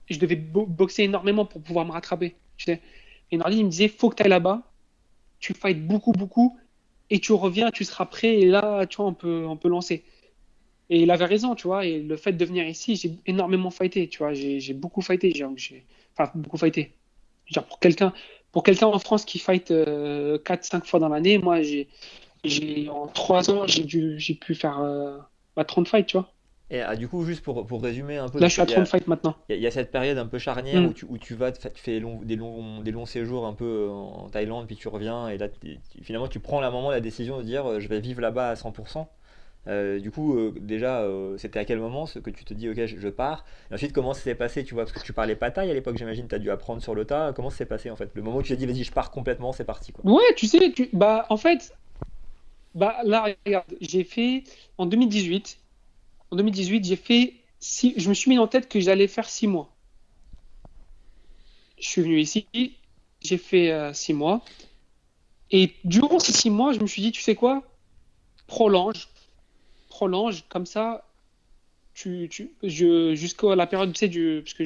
je devais boxer énormément pour pouvoir me rattraper. Tu sais. Et Nardi, il me disait, faut que tu ailles là-bas, tu fights beaucoup, beaucoup, et tu reviens, tu seras prêt, et là, tu vois, on peut lancer. Et il avait raison, tu vois, et le fait de venir ici, j'ai énormément fighté, tu vois, j'ai beaucoup fighté, enfin, beaucoup fighté. Genre, pour quelqu'un en France qui fight 4-5 fois dans l'année, moi, en 3 ans, j'ai pu faire 30 fights, tu vois. Et du coup, juste pour résumer un peu, Là, je donc suis à 30 fights maintenant. il y a cette période un peu charnière Hmm. où tu vas, tu fais des longs séjours un peu en Thaïlande, puis tu reviens, et là, finalement, tu prends la moment la décision de dire je vais vivre là-bas à 100%. Du coup, déjà, c'était à quel moment ce que tu te dis, ok, je pars. Et ensuite, comment ça s'est passé, tu vois, parce que tu parlais pas thaï à l'époque, j'imagine, tu as dû apprendre sur le tas. Comment ça s'est passé en fait? Le moment où tu t'es dit, vas-y, je pars complètement, c'est parti, quoi. Ouais, tu sais, bah, en fait, bah, là, regarde, j'ai fait en 2018, je me suis mis en tête que j'allais faire 6 mois. Je suis venu ici, j'ai fait 6 mois. Et durant ces 6 mois, je me suis dit, tu sais quoi? Prolonge, prolonge, comme ça, jusqu'à la période, tu sais, parce que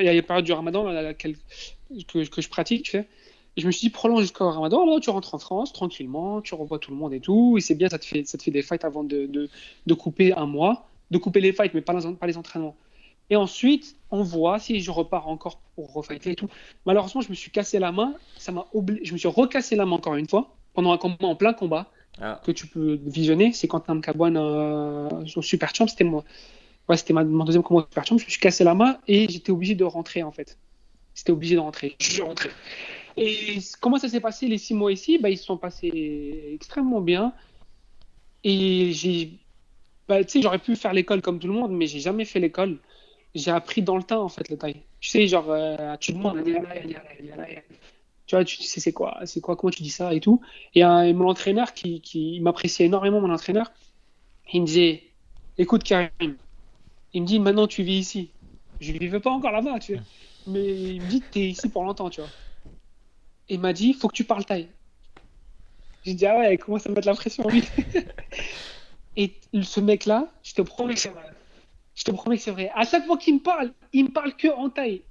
il y a la période du ramadan que je pratique, tu sais. Et je me suis dit, prolonge jusqu'au ramadan, là, tu rentres en France tranquillement, tu revois tout le monde et tout, et c'est bien, ça te fait des fights avant de couper un mois, de couper les fights, mais pas les entraînements. Et ensuite, on voit si je repars encore pour refighter et tout. Malheureusement, je me suis cassé la main, je me suis recassé la main encore une fois, pendant un combat en plein combat Ah, que tu peux visionner, c'est Quentin Mcabouane au Super Champ, c'était moi. Ouais, c'était mon deuxième combat au Super Champ, je me suis cassé la main et j'étais obligé de rentrer en fait. C'était obligé de rentrer. Je suis rentré. Et comment ça s'est passé les 6 mois ici? Bah, ils se sont passés extrêmement bien. Et bah, tu sais, j'aurais pu faire l'école comme tout le monde, mais j'ai jamais fait l'école. J'ai appris dans le temps en fait le taille. Tu sais, genre, tu demandes, tu vois, tu sais c'est quoi, comment tu dis ça et tout. Et mon entraîneur il m'appréciait énormément, mon entraîneur. Il me disait, écoute Karim, il me dit maintenant tu vis ici. Je ne vivais pas encore là-bas, tu sais. Mais il me dit, tu es ici pour longtemps, tu vois. Et il m'a dit, faut que tu parles thaï. J'ai dit, ah ouais, il commence à me mettre la pression, lui. Et ce mec-là, je te promets que c'est vrai. Je te promets que c'est vrai. À chaque fois qu'il me parle, il me parle que en thaï.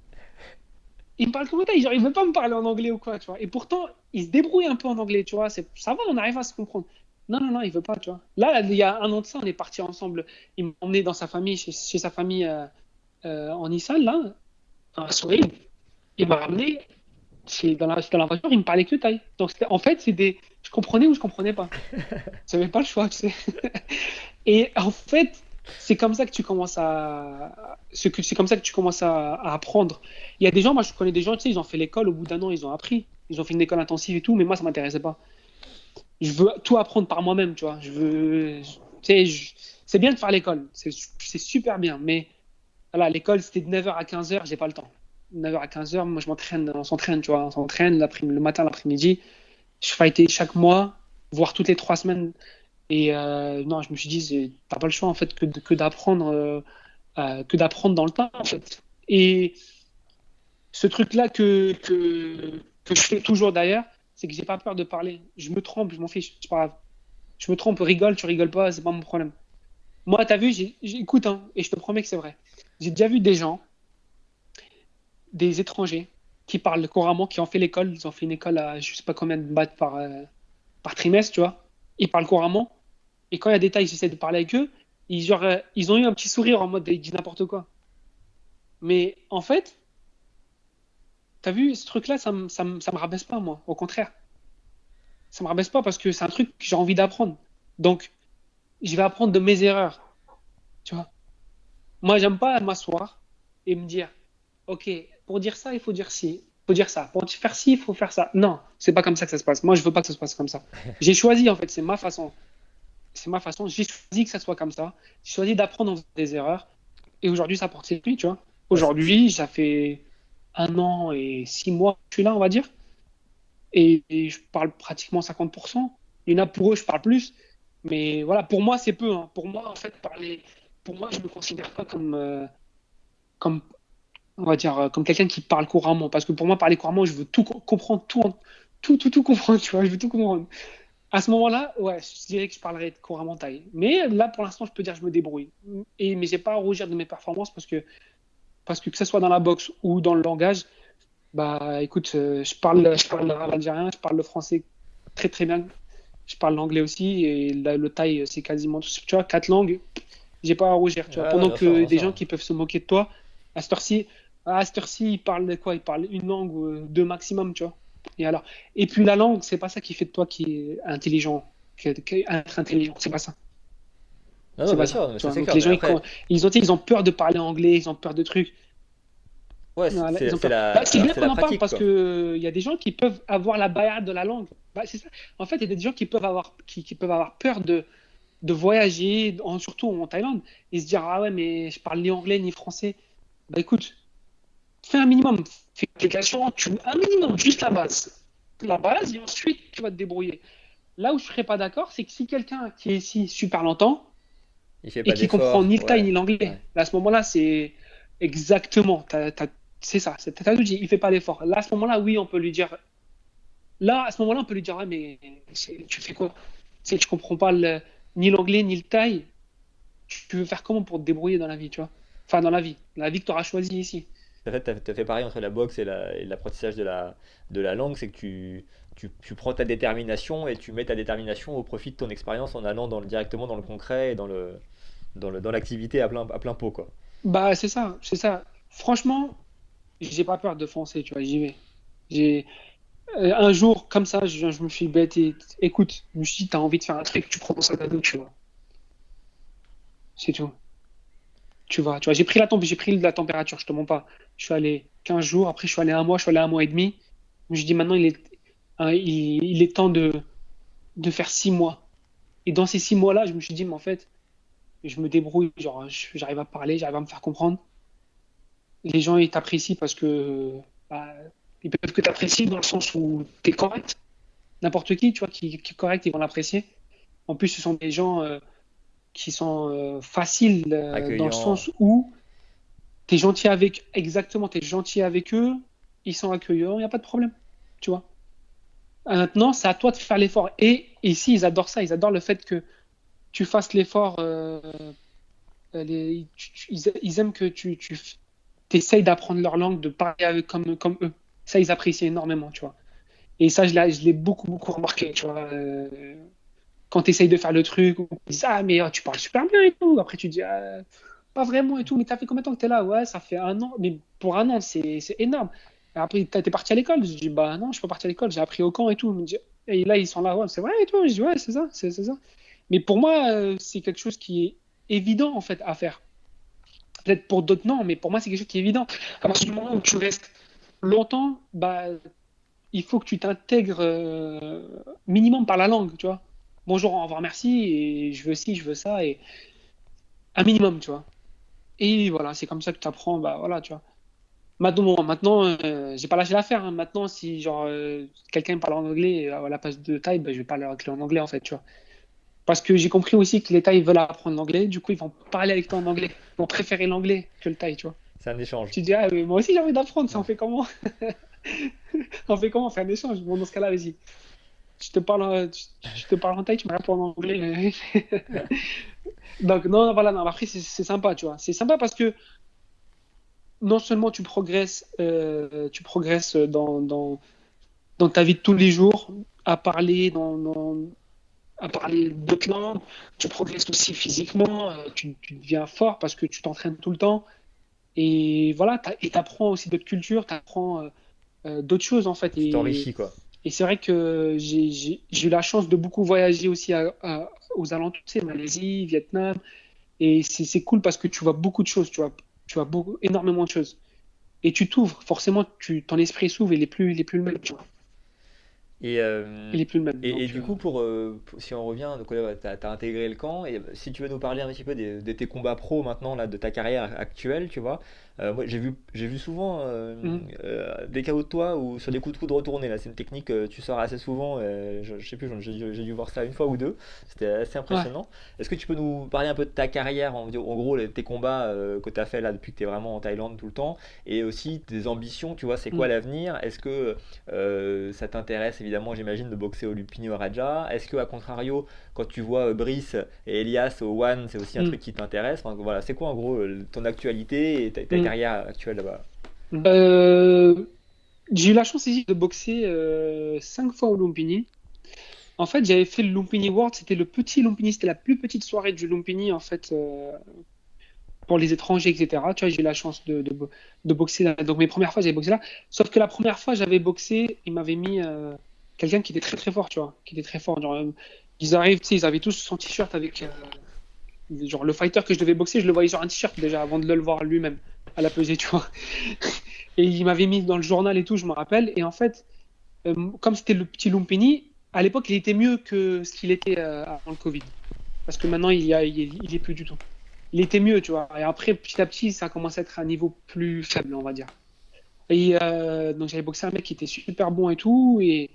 Il me parle que en thaï. Genre, il veut pas me parler en anglais ou quoi, tu vois. Et pourtant, il se débrouille un peu en anglais, tu vois. Ça va, on arrive à se comprendre. Non, non, non, il veut pas, tu vois. Là, il y a un an de ça, on est partis ensemble. Il m'a emmené dans sa famille, chez sa famille en Nissan, là, un sourire. Il m'a ramené, dans la voiture, il me parlait que thaï. Donc, en fait, je comprenais ou je comprenais pas. J'avais pas le choix, tu sais. Et en fait, c'est comme ça que tu commences c'est comme ça que tu commences à apprendre. Il y a des gens, moi je connais des gens, tu sais, ils ont fait l'école, au bout d'un an, ils ont appris. Ils ont fait une école intensive et tout, mais moi ça m'intéressait pas. Je veux tout apprendre par moi-même, tu vois. Tu sais, c'est bien de faire l'école, c'est super bien, mais voilà, l'école c'était de 9h à 15h, j'ai pas le temps. 9h à 15h, moi je m'entraîne, on s'entraîne, tu vois, on s'entraîne le matin, l'après-midi. Je fightais chaque mois, voire toutes les 3 semaines. Et non, je me suis dit, t'as pas le choix en fait que d'apprendre dans le temps en fait. Et ce truc-là que je fais toujours d'ailleurs, c'est que j'ai pas peur de parler. Je me trompe, je m'en fiche, c'est pas grave. Je me trompe, rigole, tu rigoles pas, c'est pas mon problème. Moi, t'as vu, j'écoute, hein, et je te promets que c'est vrai. J'ai déjà vu des gens, des étrangers, qui parlent couramment, qui ont fait l'école, ils ont fait une école à je sais pas combien de bahts par trimestre, tu vois. Ils parlent couramment, et quand il y a des tailles, j'essaie de parler avec eux. Ils ont eu un petit sourire en mode, ils disent n'importe quoi. Mais en fait, t'as vu, ce truc-là, ça me rabaisse pas, moi. Au contraire, ça me rabaisse pas parce que c'est un truc que j'ai envie d'apprendre. Donc, je vais apprendre de mes erreurs, tu vois. Moi, j'aime pas m'asseoir et me dire, OK, pour dire ça, il faut dire ci, il faut dire ça. Pour faire ci, il faut faire ça. Non, c'est pas comme ça que ça se passe. Moi, je veux pas que ça se passe comme ça. J'ai choisi, en fait, c'est ma façon. C'est ma façon. J'ai choisi que ça soit comme ça. J'ai choisi d'apprendre en faisant des erreurs. Et aujourd'hui, ça porte ses fruits, tu vois. Ouais, Aujourd'hui, ça fait 1 an et 6 mois que je suis là, on va dire. Et je parle pratiquement 50%. Il y en a pour eux, je parle plus. Mais voilà, pour moi, c'est peu, hein. Pour moi, en fait, pour moi, je me considère pas comme, on va dire, comme quelqu'un qui parle couramment. Parce que pour moi, parler couramment, je veux tout comprendre, tout comprendre, tu vois. Je veux tout comprendre. À ce moment-là, ouais, je dirais que je parlerais couramment thaï. Mais là, pour l'instant, je peux dire que je me débrouille. Mais j'ai pas à rougir de mes performances parce que ce soit dans la boxe ou dans le langage, bah écoute, je parle l'arabe algérien, je parle le français très très bien, je parle l'anglais aussi, et le thaï, c'est quasiment, tu vois, 4 langues, j'ai pas à rougir, tu vois. non, Pendant bien sûr, que bien des sûr. gens qui peuvent se moquer de toi, à cette heure-ci, ils parlent de quoi? Ils parlent une langue ou deux maximum, tu vois. Et alors, et puis la langue, c'est pas ça qui fait de toi qui est intelligent, être intelligent, c'est pas ça. Non, non, C'est bien pas ça, sûr, mais tu ça vois. c'est Donc clair. les Mais gens, après, ils ont peur de parler anglais, ils ont peur de trucs. ouais, Voilà, ils ont c'est peur. Bah, c'est alors bien c'est qu'on la en parle pratique, parce quoi. que il y a des gens qui peuvent avoir la barrière de la langue. Bah, c'est ça. En fait, il y a des gens qui peuvent avoir peur de voyager, surtout en Thaïlande, et se dire ah ouais mais je parle ni anglais ni français. Bah écoute, fais un minimum, fais une application, un minimum, juste la base et ensuite tu vas te débrouiller. Là où je serais pas d'accord, c'est que si quelqu'un qui est ici super longtemps Il fait et pas qui comprend d'effort, ni le thaï ouais, ni l'anglais, ouais. là, à ce moment-là, c'est exactement, c'est ça, t'as tout dit, il fait pas d'effort. Là, à ce moment-là, oui, on peut lui dire, là, à ce moment-là, on peut lui dire, ouais, mais tu fais quoi? Si tu comprends pas ni l'anglais ni le thaï, tu veux faire comment pour te débrouiller dans la vie, tu vois? Enfin, dans la vie que tu auras choisie ici. En fait, t'as fait pareil entre la boxe et l'apprentissage de la langue, c'est que tu prends ta détermination et tu mets ta détermination au profit de ton expérience en allant directement dans le concret et dans l'activité à plein pot, quoi. Bah, c'est ça, c'est ça. Franchement, j'ai pas peur de foncer, tu vois, j'y vais. J'ai, un jour, comme ça, je me suis bête et, écoute, je me suis dit, t'as envie de faire un truc, tu prends ton sac à dos, tu vois. C'est tout. Tu vois, j'ai pris de la température, je te mens pas. Je suis allé 15 jours, après je suis allé un mois, je suis allé un mois et demi. Je me suis dit maintenant il est temps de faire 6 mois. Et dans ces 6 mois-là, je me suis dit, mais en fait, je me débrouille, genre, j'arrive à parler, j'arrive à me faire comprendre. Les gens, ils t'apprécient parce que, bah, ils peuvent que t'apprécier dans le sens où t'es correct. N'importe qui, tu vois, qui est correct, ils vont l'apprécier. En plus, ce sont des gens qui sont faciles dans le Accueillant. sens où t'es gentil avec, exactement, t'es gentil avec eux, ils sont accueillants, il n'y a pas de problème, tu vois. Maintenant, c'est à toi de faire l'effort. Et ici, ils adorent ça, ils adorent le fait que tu fasses l'effort. Ils aiment que tu essayes d'apprendre leur langue, de parler avec comme eux. Ça, ils apprécient énormément, tu vois. Et ça, je l'ai beaucoup, beaucoup remarqué, tu vois. Quand tu essayes de faire le truc, ils disent ah, mais tu parles super bien et tout. Après, tu dis ah, pas vraiment et tout. Mais t'as fait combien de temps que t'es là? Ouais, ça fait 1 an. Mais pour 1 an, c'est énorme. Et après, t'es parti à l'école. Je dis bah non, je suis pas parti à l'école. J'ai appris au camp et tout. Et là, ils sont là, ouais, c'est vrai et tout. Je dis ouais, c'est ça, c'est ça. Mais pour moi, c'est quelque chose qui est évident en fait à faire. Peut-être pour d'autres non, mais pour moi, c'est quelque chose qui est évident. À partir du moment où tu restes longtemps, bah, il faut que tu t'intègres minimum par la langue, tu vois. Bonjour, au revoir, merci, et je veux ci, je veux ça, et un minimum, tu vois. Et voilà, c'est comme ça que tu apprends, bah voilà, tu vois. Maintenant, bon, maintenant j'ai pas lâché l'affaire, hein. Maintenant, si genre quelqu'un me parle en anglais à la place de Thaï, bah, je vais parler avec lui en anglais, en fait, tu vois. Parce que j'ai compris aussi que les Thaïs veulent apprendre l'anglais, du coup, ils vont parler avec toi en anglais. Ils vont préférer l'anglais que le Thaï, tu vois. C'est un échange. Tu dis, ah, mais moi aussi j'ai envie d'apprendre, ça Ouais. on fait comment? On fait comment? On fait un échange. Bon, dans ce cas-là, vas-y. Je te parle en thaï, tu me réponds en anglais. Donc, non, voilà, non, après, c'est sympa, tu vois. C'est sympa parce que non seulement tu progresses dans ta vie de tous les jours, à parler, à parler d'autres langues, tu progresses aussi physiquement, tu deviens fort parce que tu t'entraînes tout le temps. Et voilà, et tu apprends aussi d'autres cultures, tu apprends d'autres choses en fait. Tu t'enrichis, quoi. Et c'est vrai que j'ai eu la chance de beaucoup voyager aussi aux alentours, tu sais, Malaisie, Vietnam. Et c'est cool parce que tu vois beaucoup de choses, tu vois beaucoup, énormément de choses. Et tu t'ouvres, forcément, ton esprit s'ouvre et il est plus le même, tu vois. Et, euh, Il est plus le même. et Donc, du coup, si on revient, donc tu as intégré le camp, et si tu veux nous parler un petit peu de tes combats pro maintenant, là, de ta carrière actuelle, tu vois. Moi, j'ai vu souvent mhm. des KO de toi ou sur des coups de coude retournés, là, c'est une technique que tu sors assez souvent, je sais plus, j'ai dû voir ça une fois ou deux, c'était assez Ouais. impressionnant. Est-ce que tu peux nous parler un peu de ta carrière, en gros, tes combats que tu as fait là depuis que tu es vraiment en Thaïlande tout le temps, et aussi tes ambitions, tu vois, c'est quoi Mhm. l'avenir? Est-ce que ça t'intéresse évidemment, j'imagine, de boxer au Lumpini au Raja. Est-ce que, à contrario, quand tu vois Brice et Elias au One, c'est aussi un truc Mhm. qui t'intéresse? Enfin, voilà, c'est quoi en gros ton actualité et ta Mhm. carrière actuelle là-bas? Euh, j'ai eu la chance ici de boxer 5 fois au Lumpini. En fait, j'avais fait le Lumpini World, c'était le petit Lumpini, c'était la plus petite soirée du Lumpini en fait pour les étrangers, etc. Tu vois, j'ai eu la chance de boxer là. Donc mes premières fois, j'avais boxé là. Sauf que la première fois, j'avais boxé, ils m'avaient mis quelqu'un qui était très très fort, tu vois, qui était très fort. Genre, ils arrivent, tu sais, ils avaient tous son t-shirt avec genre le fighter que je devais boxer, je le voyais sur un t-shirt déjà avant de le voir lui-même à la pesée, tu vois. Et il m'avait mis dans le journal et tout, je me rappelle. Et en fait, comme c'était le petit Lumpini, à l'époque, il était mieux que ce qu'il était avant le Covid. Parce que maintenant, il est plus du tout. Il était mieux, tu vois. Et après, petit à petit, ça a commencé à être un niveau plus faible, on va dire. Et donc, j'avais boxé un mec qui était super bon et tout. Et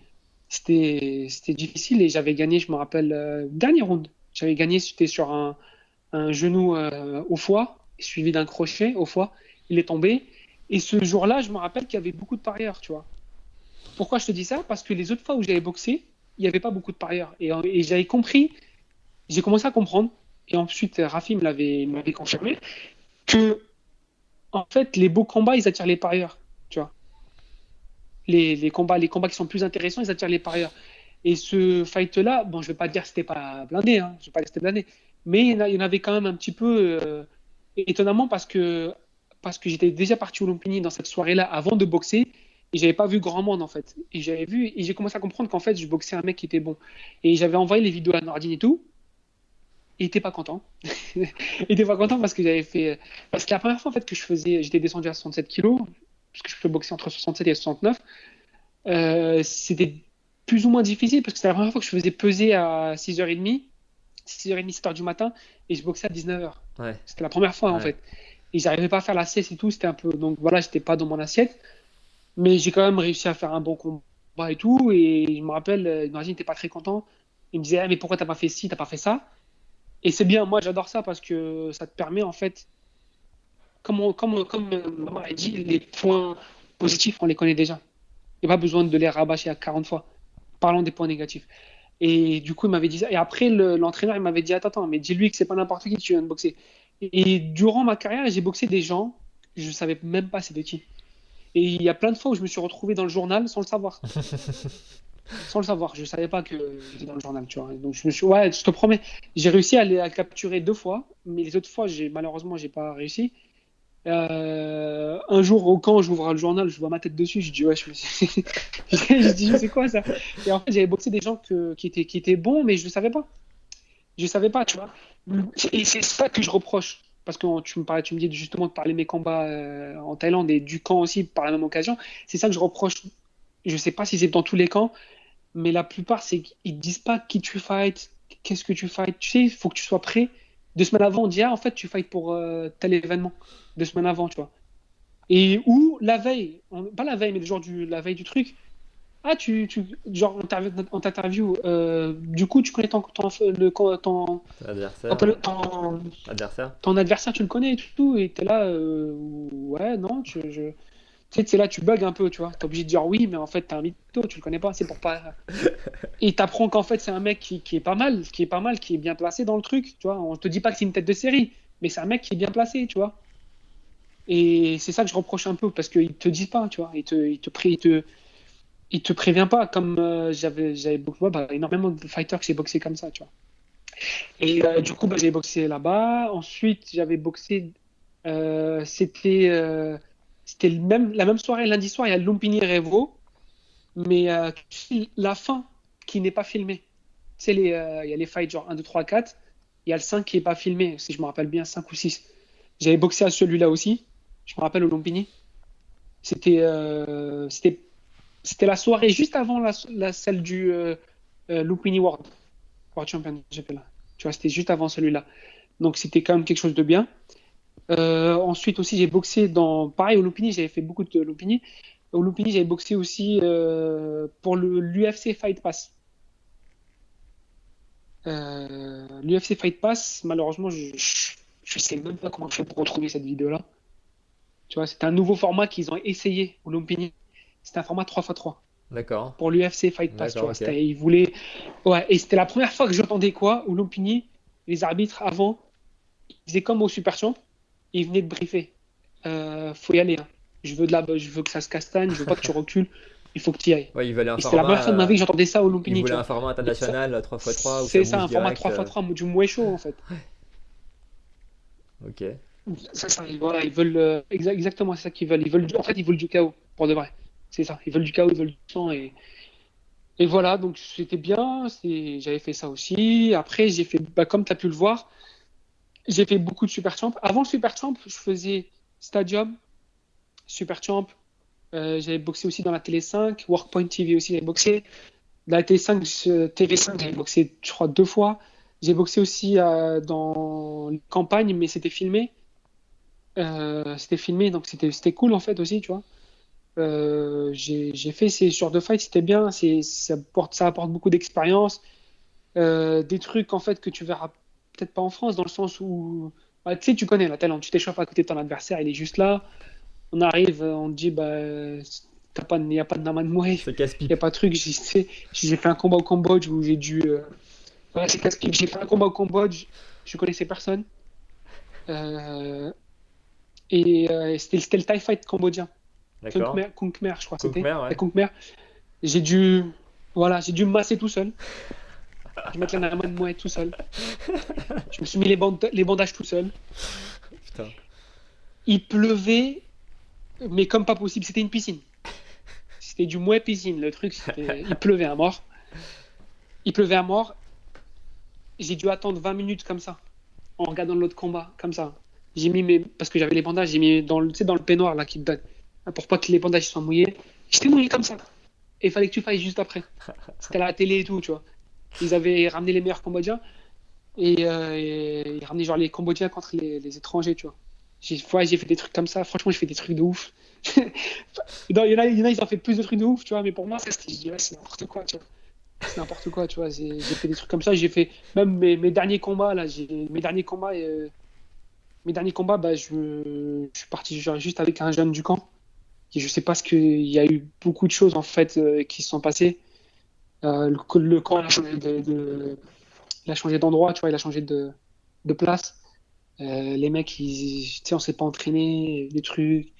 c'était difficile. Et j'avais gagné, je me rappelle, dernier round. J'avais gagné, c'était sur un genou au foie, suivi d'un crochet au foie. Il est tombé. Et ce jour-là, je me rappelle qu'il y avait beaucoup de parieurs, tu vois. Pourquoi je te dis ça? Parce que les autres fois où j'avais boxé, il n'y avait pas beaucoup de parieurs. Et j'avais compris, j'ai commencé à comprendre, et ensuite Rafi me l'avait confirmé, que en fait, les beaux combats, ils attirent les parieurs. Tu vois. Les combats qui sont plus intéressants, ils attirent les parieurs. Et ce fight-là, bon, je ne vais pas dire que c'était pas blindé, hein, je vais pas dire que c'était blindé, mais il y en avait quand même un petit peu étonnamment parce que j'étais déjà parti au Lumpini dans cette soirée-là avant de boxer et j'avais pas vu grand monde en fait. Et j'avais vu et j'ai commencé à comprendre qu'en fait je boxais un mec qui était bon. Et j'avais envoyé les vidéos à Nordine et tout. Et il était pas content. Il était pas content parce que j'avais fait. Parce que la première fois en fait que j'étais descendu à 67 kilos, parce que je peux boxer entre 67 et 69. C'était plus ou moins difficile parce que c'était la première fois que je faisais peser à 6h30, 6h30, 7h du matin, et je boxais à 19h. Ouais, C'était la première fois en ouais. fait. Et j'arrivais pas à faire la sieste et tout, c'était un peu. Donc voilà, j'étais pas dans mon assiette, mais j'ai quand même réussi à faire un bon combat et tout. Et je me rappelle, Nordine n'était pas très content. Il me disait, ah, mais pourquoi t'as pas fait ci, t'as pas fait ça? Et c'est bien, moi j'adore ça parce que ça te permet en fait, comme maman a dit, les points positifs, on les connaît déjà. Il n'y a pas besoin de les rabâcher à 40 fois. Parlons des points négatifs. Et du coup, il m'avait dit ça. Et après, l'entraîneur, il m'avait dit, attends, attends, mais dis-lui que c'est pas n'importe qui que tu viens de boxer. Et durant ma carrière, j'ai boxé des gens, je savais même pas c'était qui. Et il y a plein de fois où je me suis retrouvé dans le journal sans le savoir. Sans le savoir. Je savais pas que j'étais dans le journal, tu vois. Donc je me suis, ouais, je te promets, j'ai réussi à le capturer 2 fois, mais les autres fois, malheureusement, j'ai pas réussi. Un jour au camp, j'ouvre le journal, je vois ma tête dessus, je dis ouais, je dis c'est quoi ça? Et en fait, j'avais boxé des gens qui étaient bons, mais je ne savais pas. Je savais pas, tu vois. Et c'est ça que je reproche. Parce que tu me dis justement de parler de mes combats en Thaïlande et du camp aussi par la même occasion. C'est ça que je reproche. Je sais pas si c'est dans tous les camps, mais la plupart, c'est qu'ils ne disent pas qui tu fights, qu'est-ce que tu fights. Tu sais, il faut que tu sois prêt. 2 semaines avant, on dit, ah, en fait, tu fights pour tel événement. 2 semaines avant, tu vois. Et ou la veille, pas la veille, mais le jour la veille du truc. Ah, genre, on t'interview. Du coup, tu connais Adversaire, ton, adversaire. ton adversaire, tu le connais et tout. Et t'es là, ouais, non, tu sais, c'est là, tu bugs un peu, tu vois. T'es obligé de dire oui, mais en fait, t'es un mytho, tu le connais pas, c'est pour pas. Et t'apprends qu'en fait, c'est un mec qui est pas mal, qui est bien placé dans le truc, tu vois. On te dit pas que c'est une tête de série, mais c'est un mec qui est bien placé, tu vois. Et c'est ça que je reproche un peu, parce qu'ils te disent pas, tu vois. Ils te prient, il te prévient pas, comme j'avais beaucoup, énormément de fighters que j'ai boxé comme ça, tu vois. Et du coup, j'ai boxé là-bas. Ensuite, j'avais boxé, c'était c'était la même soirée, lundi soir, il y a Lumpini Revo, mais la fin qui n'est pas filmée. Tu sais, il y a les fights genre 1, 2, 3, 4. Il y a le 5 qui n'est pas filmé, si je me rappelle bien, 5 ou 6. J'avais boxé à celui-là aussi, je me rappelle au Lumpini. C'était c'était la soirée juste avant celle du Lumpini World Championship. Là. Tu vois, c'était juste avant celui-là. Donc c'était quand même quelque chose de bien. Ensuite aussi, j'ai boxé dans... Pareil, au Lumpini, j'avais fait beaucoup de Lumpini. Au Lumpini, j'avais boxé aussi pour l'UFC Fight Pass. L'UFC Fight Pass, malheureusement, je sais même pas comment je fais pour retrouver cette vidéo-là. Tu vois, c'était un nouveau format qu'ils ont essayé au Lumpini. C'était un format 3x3 D'accord. pour l'UFC Fight Pass. Tu D'accord, vois, ok. ils voulaient... Ouais, et c'était la première fois que j'entendais quoi au Lumpini, les arbitres avant, ils faisaient comme au Super Champ, ils venaient de briefer. Faut y aller. Hein. Je veux que ça se castagne, je veux pas que tu recules, il faut que tu y ailles. Ouais, il valait un Et c'était la première format. fois de ma vie que j'entendais ça au Il Lumpini, tu voulait vois. un format Et ça, international 3x3 où ça c'est ça, bouge un format direct. 3x3 du mouet chaud, en fait. Ok. C'est ça, voilà, ils veulent exactement c'est ça qu'ils veulent. En fait, ils veulent du chaos, pour de vrai. C'est ça, ils veulent du chaos, ils veulent du sang. Et voilà, donc c'était bien, j'avais fait ça aussi. Après, j'ai fait, comme tu as pu le voir, j'ai fait beaucoup de Super Champ. Avant le Super Champ, je faisais Stadium, Super Champ. J'avais boxé aussi dans la Télé 5, Workpoint TV aussi, j'avais boxé. Dans la Télé 5, TV5, j'avais boxé, je crois, 2 fois. J'ai boxé aussi dans les campagnes, mais c'était filmé, donc c'était cool en fait aussi, tu vois. J'ai fait ces genres de fights, c'était bien, ça apporte beaucoup d'expérience, des trucs en fait que tu verras peut-être pas en France, dans le sens où, bah, tu sais, tu connais la talent, tu t'échauffes à côté de ton adversaire, il est juste là, on arrive, on te dit, bah, il n'y a pas de Naman Moué, il C'est n'y a casse-pipe. pas de truc, j'ai fait un combat au Cambodge où j'ai dû, voilà, c'est casse-pipe, j'ai fait un combat au Cambodge, je connaissais personne, euh, et c'était le Thai Fight cambodgien. D'accord. Kung Khmer, je crois que c'était. Cookmer, La ouais. Kung Khmer. J'ai dû, voilà, j'ai dû me masser tout seul. Je mettre la main de moi tout seul. Je me suis mis les bandages tout seul. Putain. Il pleuvait, mais comme pas possible. C'était une piscine. C'était du mouet piscine. Le truc, il pleuvait à mort. Il pleuvait à mort. J'ai dû attendre 20 minutes comme ça, en regardant l'autre combat, comme ça. Parce que j'avais les bandages, j'ai mis tu sais, dans le peignoir là qui te donne, pour pas que les bandages soient mouillés. J'étais mouillé comme ça. Et il fallait que tu fasses juste après. C'était à la télé et tout, tu vois. Ils avaient ramené les meilleurs Cambodgiens et ils ramenaient genre les Cambodgiens contre les étrangers, tu vois. J'ai fait des trucs comme ça. Franchement, j'ai fait des trucs de ouf. Non, il y en a, ils ont fait plus de trucs de ouf, tu vois. Mais pour moi, je dis, ouais, c'est n'importe quoi, tu vois. C'est n'importe quoi, tu vois. J'ai fait des trucs comme ça. J'ai fait même mes derniers combats, là. Mes derniers combats, bah, je suis parti genre, juste avec un jeune du camp. Et je sais pas ce qu'il y a eu beaucoup de choses en fait qui se sont passées. Le camp il a changé d'endroit, tu vois, il a changé de place. Les mecs, tu sais, on s'est pas entraîné, des trucs.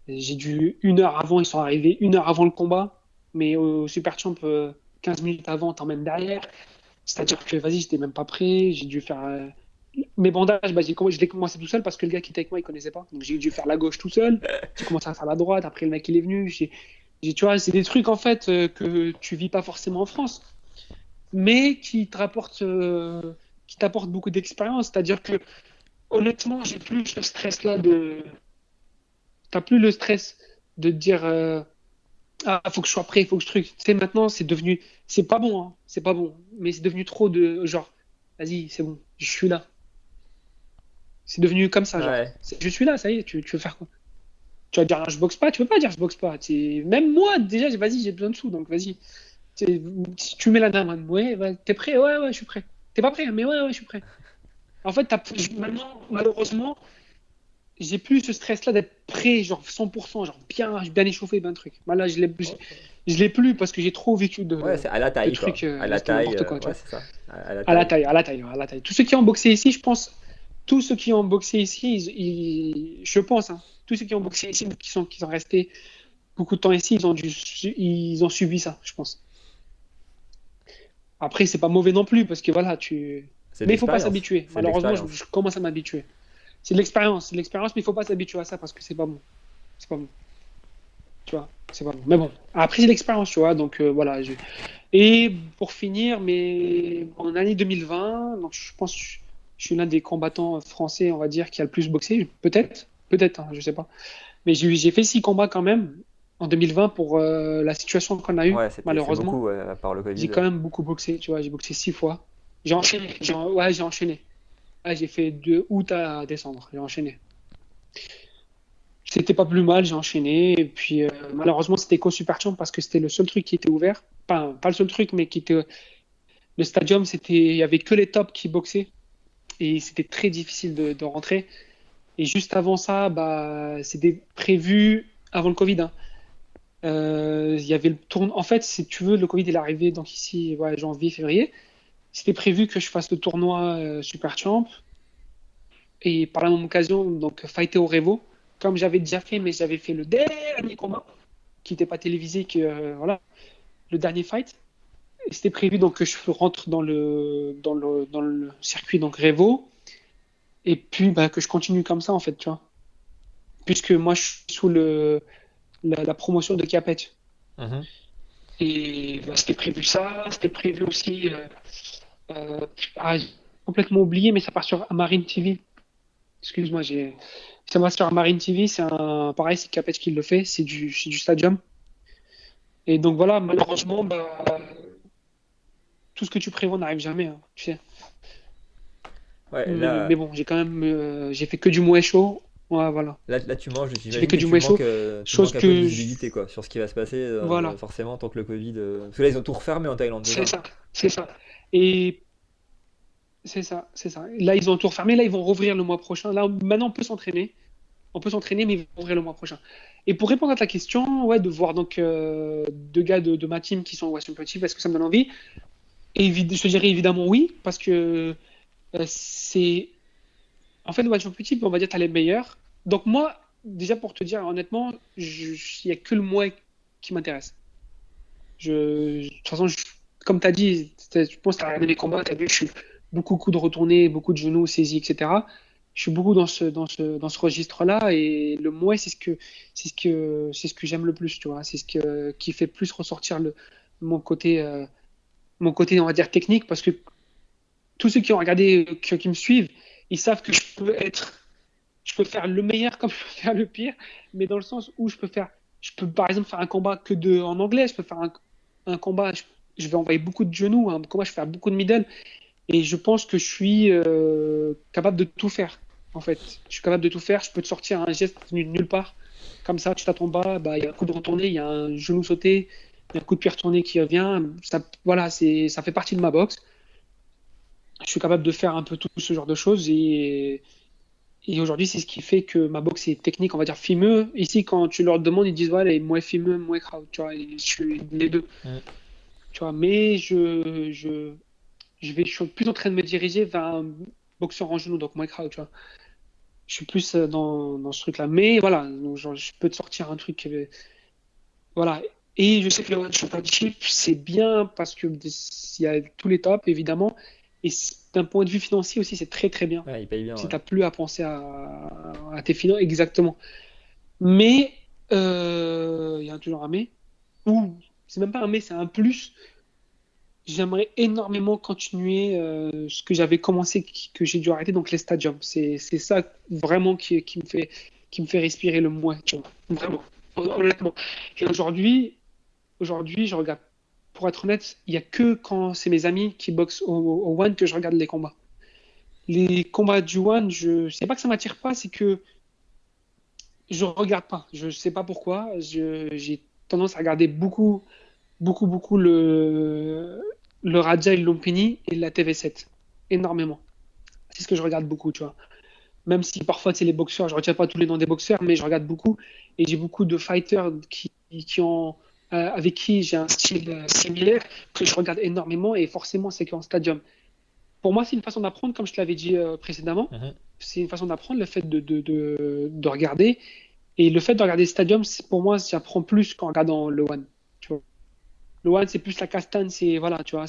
J'ai dû 1 heure avant, ils sont arrivés 1 heure avant le combat, mais au Super Champ, 15 minutes avant, on t'emmène derrière. C'est-à-dire que, vas-y, j'étais même pas prêt, j'ai dû faire mes bandages, bah, je l'ai commencé tout seul parce que le gars qui était avec moi, il connaissait pas. Donc j'ai dû faire la gauche tout seul. J'ai commencé à faire la droite. Après, le mec, il est venu. Tu vois, c'est des trucs en fait que tu vis pas forcément en France, mais qui t'apportent beaucoup d'expérience. C'est-à-dire que, honnêtement, j'ai plus ce stress-là t'as plus le stress de te dire, ah, faut que je sois prêt, faut que je truc. Tu sais, maintenant, c'est pas bon, hein, c'est pas bon, mais c'est devenu trop de, genre, vas-y, c'est bon, je suis là. C'est devenu comme ça, genre. Ouais. Je suis là, ça y est, tu veux faire quoi? Tu vas dire, ah, je boxe pas, tu peux pas dire, je boxe pas. Même moi, déjà, vas-y, j'ai besoin de sous, donc vas-y. Si tu mets la main, ouais, t'es prêt? Ouais, ouais, je suis prêt. T'es pas prêt, mais ouais, ouais, je suis prêt. En fait, maintenant, malheureusement, j'ai plus ce stress-là d'être prêt, genre 100%, genre bien échauffé, bien truc. Là, je l'ai plus parce que j'ai trop vécu Ouais, c'est à la de taille, quoi. trucs, À la c'était taille, n'importe quoi, tu ouais, vois. c'est ça. À la À la taille. taille, à la taille, à la taille. Tous ceux qui ont boxé ici, je pense, tous ceux je pense, hein, tous ceux qui ont boxé ici, qui sont restés beaucoup de temps ici, ils ont subi ça, je pense. Après, c'est pas mauvais non plus, parce que voilà, C'est de mais il faut pas l'expérience. s'habituer. C'est de Malheureusement, l'expérience. je commence à m'habituer. C'est de l'expérience, mais il faut pas s'habituer à ça parce que c'est pas bon. C'est pas bon, tu vois. C'est pas bon. Mais bon, après, c'est l'expérience, tu vois. Donc voilà. Et pour finir, mais en année 2020, donc je pense que je suis l'un des combattants français, on va dire, qui a le plus boxé. Peut-être, hein, je sais pas. Mais j'ai fait 6 combats quand même en 2020 pour la situation qu'on a eue, Ouais, c'est malheureusement. beaucoup, ouais, à part le J'ai Covid. quand même beaucoup boxé, tu vois. J'ai boxé 6 fois. J'ai enchaîné. Ouais, j'ai enchaîné. Ouais, j'ai fait de août à décembre. J'ai enchaîné. C'était pas plus mal, j'ai enchaîné. Et puis, malheureusement, c'était qu'au Super Champ parce que c'était le seul truc qui était ouvert. Pas le seul truc, mais qui était. Le stadium, il y avait que les tops qui boxaient. Et c'était très difficile de rentrer. Et juste avant ça, bah, c'était prévu avant le Covid, hein. Il y avait le tournoi. En fait, si tu veux, le Covid il est arrivé donc ici, ouais, janvier, février. C'était prévu que je fasse le tournoi Super Champ et par la même occasion, donc fighter au Revo, comme j'avais déjà fait, mais j'avais fait le dernier combat qui n'était pas télévisé, voilà, le dernier fight. Et c'était prévu donc que je rentre dans le circuit donc Revo et puis bah, que je continue comme ça en fait, tu vois. Puisque moi je suis sous la promotion de Capet. Mhm. Et bah, c'était prévu ça, c'était prévu aussi. Euh, j'ai complètement oublié, mais ça part sur Marine TV. Excuse-moi, ça va sur Marine TV. Pareil, c'est Capet qui le fait. C'est du Stadium. Et donc voilà, malheureusement, bah, tout ce que tu prévois n'arrive jamais, hein, tu sais. Ouais, Mais bon, j'ai fait que du Muay chaud. Ouais, voilà. là, tu manges, J'ai fait j'imagine que que du Muay chaud. tu Chose manques un peu de que, visibilité quoi, sur ce qui va se passer, voilà, forcément, tant que le Covid. Parce que là, ils ont tout refermé en Thaïlande, c'est c'est ça? ça, c'est ça. Et c'est ça, c'est ça. Là, ils ont tout refermé. Là, ils vont rouvrir le mois prochain. Là, maintenant, on peut s'entraîner. On peut s'entraîner, mais ils vont rouvrir le mois prochain. Et pour répondre à ta question, ouais, de voir donc 2 gars de ma team qui sont au West Championship, est-ce que ça me donne envie? Je te dirais évidemment oui, parce que c'est. En fait, le West Championship, on va dire, tu as les meilleurs. Donc, moi, déjà pour te dire honnêtement, il n'y a que le moi qui m'intéresse. De toute façon, comme tu as dit, je pense que tu as regardé mes combats, tu as vu, je suis beaucoup coup de retourner, beaucoup de genoux saisis, etc. Je suis beaucoup dans ce registre-là et le mouet, c'est ce que j'aime le plus, tu vois. C'est qui fait plus ressortir mon côté, mon côté, on va dire, technique parce que tous ceux qui ont regardé, qui me suivent, ils savent que je peux faire le meilleur comme je peux faire le pire, mais dans le sens où je peux par exemple faire un combat en anglais, je peux faire un combat, je vais envoyer beaucoup de genoux, un combat, je vais faire beaucoup de middle, et je pense que je suis capable de tout faire, en fait. Je suis capable de tout faire, je peux te sortir un geste venu de nulle part, comme ça, tu t'attends pas, bah, il y a un coup de retourné, il y a un genou sauté, il y a un coup de pied retourné qui revient, ça, voilà, ça fait partie de ma boxe. Je suis capable de faire un peu tout ce genre de choses et aujourd'hui, c'est ce qui fait que ma boxe est technique, on va dire fimeux. Ici, quand tu leur demandes, ils disent, ouais, les moins fimeux, moins crowd, tu vois, et je suis les deux, Mm. tu vois. Mais je suis plus en train de me diriger vers un boxeur en genou, donc moins crowd, tu vois. Je suis plus dans ce truc-là. Mais voilà, donc, genre, je peux te sortir un truc, voilà. Et je sais que le One Championship, c'est bien parce que il y a tous les tops, évidemment. Et d'un point de vue financier aussi, c'est très, très bien. Ouais, ils payent bien, Si ouais. tu n'as plus à penser à tes finances, exactement. Mais il y a toujours un mais, ou c'est même pas un mais, c'est un plus. J'aimerais énormément continuer ce que j'avais commencé, que j'ai dû arrêter, donc les stadiums. C'est ça vraiment qui me fait respirer le moins, tu vois. Vraiment, honnêtement. Et aujourd'hui, je regarde, pour être honnête, il n'y a que quand c'est mes amis qui boxent au One que je regarde les combats. Les combats du One, c'est pas que ça m'attire pas, c'est que je regarde pas. Je sais pas pourquoi. J'ai tendance à regarder beaucoup, beaucoup, beaucoup le Raja et le Lumpini et la TV7. Énormément. C'est ce que je regarde beaucoup, tu vois. Même si parfois, c'est les boxeurs, je retiens pas tous les noms des boxeurs, mais je regarde beaucoup. Et j'ai beaucoup de fighters avec qui j'ai un style similaire que je regarde énormément. Et forcément, c'est qu'en stadium. Pour moi, c'est une façon d'apprendre, comme je te l'avais dit précédemment. Mhm. C'est une façon d'apprendre, le fait de regarder. Et le fait de regarder le stadium, pour moi, j'apprends plus qu'en regardant le One. Tu vois. Le One, c'est plus la castagne, c'est voilà, tu vois.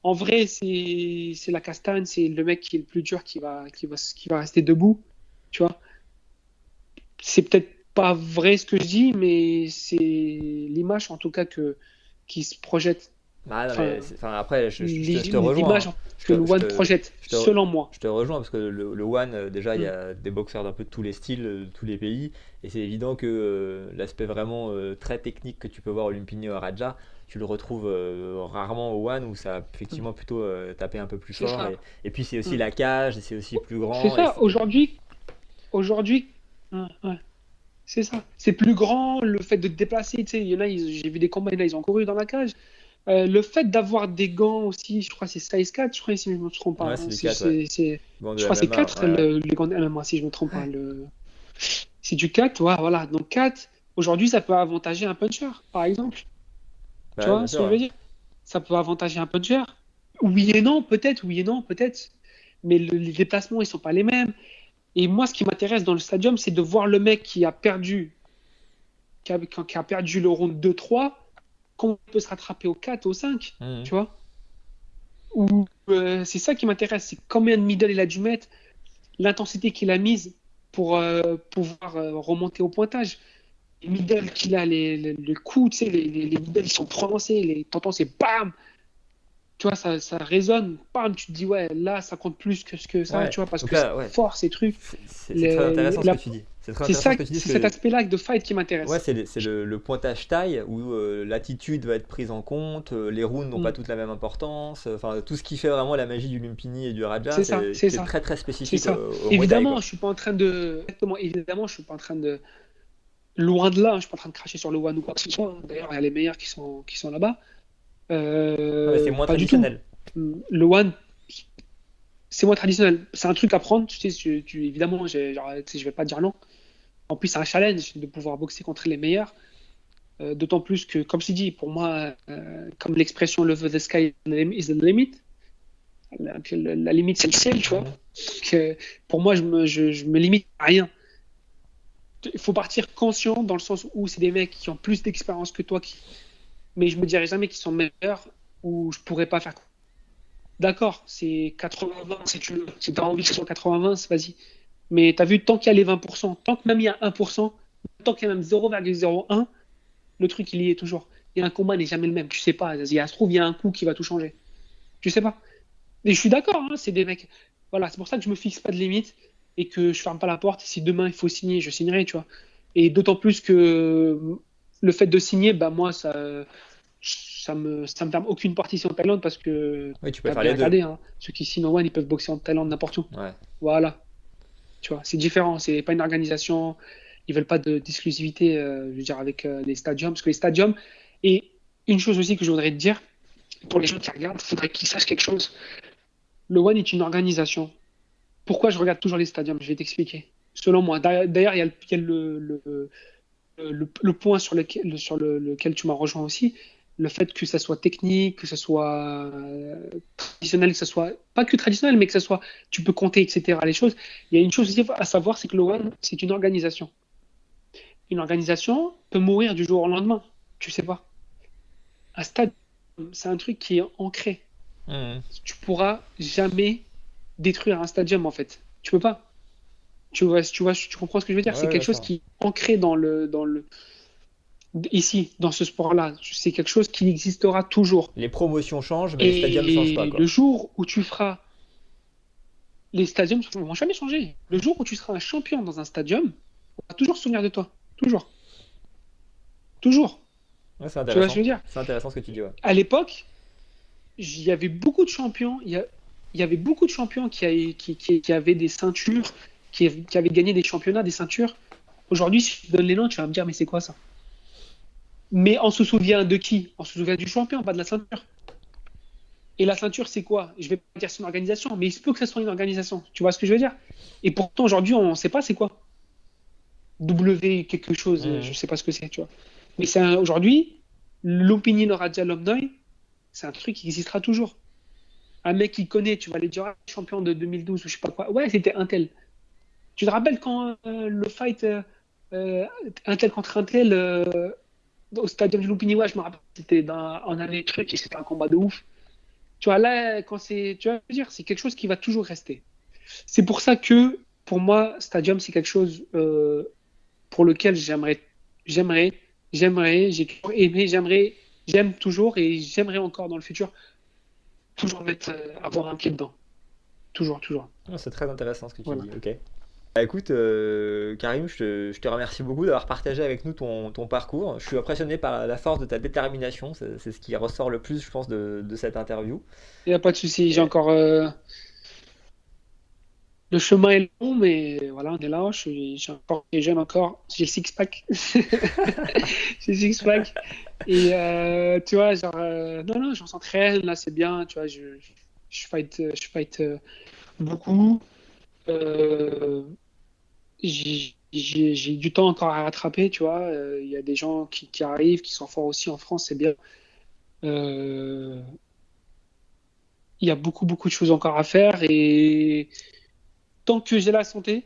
En vrai, c'est la castagne, c'est le mec qui est le plus dur qui va rester debout. Tu vois. C'est peut-être pas vrai ce que je dis, mais c'est l'image en tout cas qui se projette. Ah non, Enfin, mais après, je te rejoins, l'image hein. que le One projette, Je te, selon moi. je te rejoins parce que le One, déjà, il y Mm. a des boxeurs d'un peu de tous les styles, de tous les pays. Et c'est évident que l'aspect vraiment très technique que tu peux voir au Lumpini ou à Raja, tu le retrouves rarement au One où ça a Mm. effectivement plutôt tapé un peu plus C'est fort. ça. Et puis c'est aussi Mm. la cage, et c'est aussi plus C'est grand. ça. Aujourd'hui, ouais, ouais. C'est ça. C'est plus grand, le fait de te déplacer, tu sais, il y en a, j'ai vu des combats, il y en a, ils ont couru dans la cage. Le fait d'avoir des gants aussi, je crois que c'est size 4, je crois, si je ne me trompe pas, Ouais, hein. c'est du 4, ouais. Gants Je de crois que c'est MMA, 4 ouais, ouais. les gants de MMA, si je ne me trompe pas. C'est du 4, ouais, voilà. Donc 4, aujourd'hui, ça peut avantager un puncher, par exemple. Tu Bah ouais, bien vois ce sûr, que je ouais. veux dire? Ça peut avantager un puncher. Oui et non, peut-être, oui et non, peut-être. Mais les déplacements, ils sont pas les mêmes. Et moi, ce qui m'intéresse dans le stadium, c'est de voir le mec qui a perdu le round 2-3, comment il peut se rattraper au 4, au 5, Mhm. tu vois? C'est ça qui m'intéresse, c'est combien de middle il a dû mettre, l'intensité qu'il a mise pour pouvoir remonter au pointage. Les middle qu'il a, les coups, tu sais, les middle, ils sont prononcés, t'entends, c'est bam, tu vois, ça résonne, bam, tu te dis, ouais, là, ça compte plus que ce que ça, Ouais. tu vois, parce Donc que c'est là, ouais. fort, ces trucs. C'est très intéressant ce que tu dis. C'est très C'est intéressant ça, ce que tu dis c'est parce cet que aspect-là de fight qui ouais, m'intéresse. c'est le pointage taille où l'attitude va être prise en compte, les rounds n'ont pas Mm. toutes la même importance, enfin tout ce qui fait vraiment la magie du Lumpini et du Raja, C'est ça, c'est c'est ça. très très C'est spécifique ça. au Muay Thai Évidemment, quoi. je suis pas en train de. Exactement, évidemment, je suis pas en train de. Loin de là, je suis pas en train de cracher sur le One ou quoi que ce soit. D'ailleurs, il y a les meilleurs qui sont là-bas. Ouais, mais c'est moins Pas du tout. traditionnel. Le One, c'est moins traditionnel. C'est un truc à prendre. Tu sais, évidemment, genre, tu sais, je vais pas dire non. En plus, c'est un challenge de pouvoir boxer contre les meilleurs. D'autant plus que, comme je t'ai dit, pour moi, comme l'expression "Level the sky is the limit", la limite, c'est le ciel, tu vois. Mhm. Que, pour moi, je me limite à rien. Il faut partir conscient dans le sens où c'est des mecs qui ont plus d'expérience que toi, mais je me dirais jamais qu'ils sont meilleurs ou je pourrais pas faire. D'accord, c'est 80-20 si tu veux. Si tu as envie que ce soit 80-20, vas-y. Mais tu as vu, tant qu'il y a les 20%, tant que même il y a 1%, tant qu'il y a même 0,01, le truc il y est toujours. Et un combat n'est jamais le même. Tu sais pas, il se trouve, il y a un coup qui va tout changer. Tu sais pas. Et je suis d'accord, hein, c'est des mecs. Voilà, c'est pour ça que je me fixe pas de limite et que je ferme pas la porte. Si demain il faut signer, je signerai, tu vois. Et d'autant plus que le fait de signer, bah moi, ça me ferme aucune porte ici en Thaïlande parce que Oui, tu peux tu as faire bien les deux. regardé, hein, ceux qui signent au One, ils peuvent boxer en Thaïlande n'importe où. Ouais. Voilà, tu vois, c'est différent. C'est pas une organisation. Ils veulent pas d'exclusivité, je veux dire, avec les stadiums. Parce que les stadiums. Et une chose aussi que je voudrais te dire, pour les gens qui regardent, il faudrait qu'ils sachent quelque chose. Le One est une organisation. Pourquoi je regarde toujours les stadiums? Je vais t'expliquer. Selon moi. D'ailleurs, il y a le point sur lequel tu m'as rejoint aussi. Le fait que ça soit technique, que ça soit traditionnel, que ça soit pas que traditionnel, mais que ça soit, tu peux compter, etc. Les choses. Il y a une chose aussi à savoir, c'est que le One, c'est une organisation. Une organisation peut mourir du jour au lendemain. Tu sais pas. Un stade, c'est un truc qui est ancré. Mhm. Tu pourras jamais détruire un stadium en fait. Tu peux pas. Tu comprends ce que je veux Ouais, dire? C'est ouais, quelque bien chose sûr. qui est ancré ici, dans ce sport-là. C'est quelque chose qui existera toujours. Les promotions changent, mais les stadiums changent pas Et le quoi. jour où tu feras, les stadiums ne vont jamais changer. Le jour où tu seras un champion dans un stadium, on va toujours se souvenir de toi. Toujours. Toujours. Ouais, c'est Tu vois ce que je intéressant. veux dire? C'est intéressant ce que tu dis, ouais. À l'époque, il y avait beaucoup de champions. Il y avait beaucoup de champions qui avaient des ceintures, qui avaient gagné des championnats, des ceintures. Aujourd'hui, si je te donne les noms, tu vas me dire, mais c'est quoi ça? Mais on se souvient de qui? On se souvient du champion, pas de la ceinture. Et la ceinture, c'est quoi? Je vais pas dire c'est une organisation, mais il se peut que ce soit une organisation. Tu vois ce que je veux dire? Et pourtant, aujourd'hui, on ne sait pas c'est quoi. W quelque chose, je Mhm. ne sais pas ce que c'est, tu vois. Mais aujourd'hui, l'opinion Raja Lomnoy, c'est un truc qui existera toujours. Un mec qui connaît, tu vas aller dire, ah, champion de 2012 ou je sais pas quoi. Ouais, c'était un tel. Tu te rappelles quand le fight, euh, un tel contre un tel au stadium du Loupiniwa, je me rappelle, on avait des trucs et c'était un combat de ouf. Tu vois, là, tu vois, je veux dire, c'est quelque chose qui va toujours rester. C'est pour ça que, pour moi, Stadium, c'est quelque chose pour lequel j'aimerais, j'ai toujours aimé, j'aime toujours et j'aimerais encore dans le futur toujours avoir un pied dedans. Toujours, toujours. Ah, c'est très intéressant ce que tu Voilà. dis, ok. Bah, écoute, Karim, je te remercie beaucoup d'avoir partagé avec nous ton parcours. Je suis impressionné par la force de ta détermination, c'est ce qui ressort le plus, je pense, de cette interview. Il n'y a pas de souci, j'ai Et- encore. Le chemin est long, mais voilà, on est là. J'ai encore, et jeune encore. J'ai le six-pack. J'ai le six-pack. Et tu vois, genre, non, non, j'en s'entraîne, là, c'est bien. Tu vois, je fight beaucoup. Euh, j'ai du temps encore à rattraper, tu vois. Il y a des gens qui arrivent, qui sont forts aussi en France, c'est bien. Euh, il y a beaucoup, beaucoup de choses encore à faire. Et tant que j'ai la santé,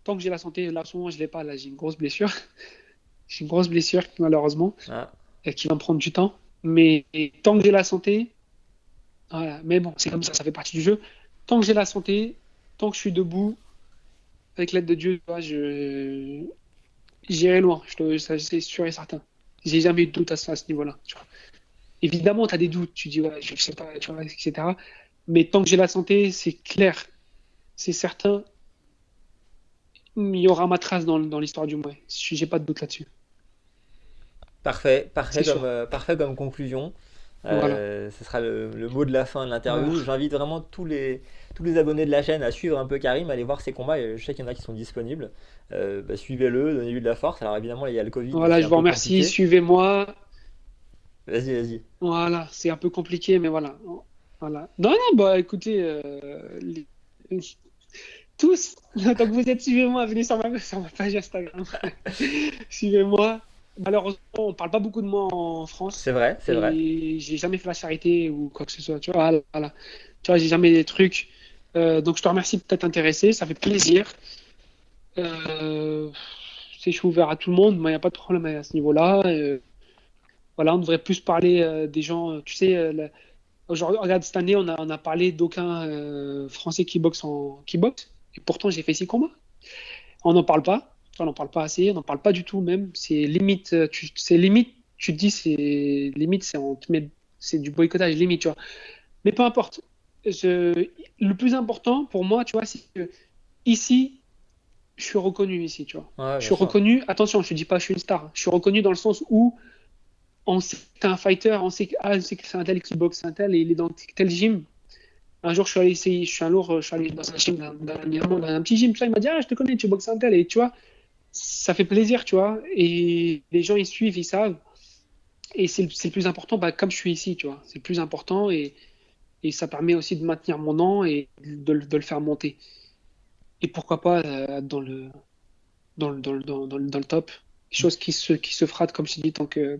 tant que j'ai la santé, là, en ce moment, je l'ai pas. Là, j'ai une grosse blessure. J'ai une grosse blessure, malheureusement, Ah, qui va me prendre du temps. Mais tant que j'ai la santé, voilà. Mais bon, c'est comme ça fait partie du jeu. Tant que j'ai la santé, tant que je suis debout, avec l'aide de Dieu, tu vois, j'irai loin. Ça, c'est sûr et certain. J'ai jamais eu de doute à ce niveau-là. Tu vois. Évidemment, tu as des doutes. Tu dis, ouais, je sais pas, tu vois, etc. Mais tant que j'ai la santé, c'est clair, c'est certain, il y aura ma trace dans l'histoire du Mouais. J'ai pas de doute là-dessus. parfait, C'est sûr. parfait comme conclusion. Voilà. Ce sera le mot de la fin de Voilà. l'interview. J'invite vraiment tous les abonnés de la chaîne à suivre un peu Karim, à aller voir ses combats. Et je sais qu'il y en a qui sont disponibles. Bah, suivez-le, donnez-lui de la force. Alors évidemment, là, il y a le Covid, donc Voilà, c'est je un vous peu remercie. compliqué. Suivez-moi. Vas-y, vas-y. Voilà, c'est un peu compliqué, mais voilà. Voilà. Non, non, bah écoutez, tous, tant que vous êtes, suivez-moi, venez sur ma page Instagram. Suivez-moi. Malheureusement, on parle pas beaucoup de moi en France C'est vrai, c'est vrai. et j'ai jamais fait la charité ou quoi que ce soit. Tu vois, voilà. Voilà. Tu vois, j'ai jamais des trucs. Donc, je te remercie de t'être intéressé. Ça fait plaisir. Euh, je suis ouvert à tout le monde. Moi, il n'y a pas de problème à ce niveau-là. Voilà, on devrait plus parler des gens. Tu sais, aujourd'hui, regarde, cette année, on a parlé d'aucun Français qui boxe. Et pourtant, j'ai fait 6 combats. On n'en parle pas. Enfin, on n'en parle pas assez. On n'en parle pas du tout même. C'est limite. C'est limite. Tu te dis, c'est limite. C'est du boycottage limite. Tu vois. Mais peu importe. Le plus important pour moi, tu vois, c'est que ici, je suis reconnu ici. Tu vois. Ouais, Je bien suis sûr. reconnu. Attention, je ne dis pas que je suis une star. Je suis reconnu dans le sens où on sait que t'es un fighter, on sait que c'est un tel qui boxe, un tel, et il est dans tel gym. Un jour, je suis allé essayer, je suis un lourd, je suis allé dans un gym, dans un petit gym, tu vois, il m'a dit, ah, je te connais, tu boxes un tel, et tu vois, ça fait plaisir, tu vois, et les gens, ils suivent, ils savent, et c'est le plus important, bah, comme je suis ici, tu vois, c'est le plus important, et ça permet aussi de maintenir mon nom et de le faire monter. Et pourquoi pas dans le top, quelque chose qui se fera, comme je te dis, tant que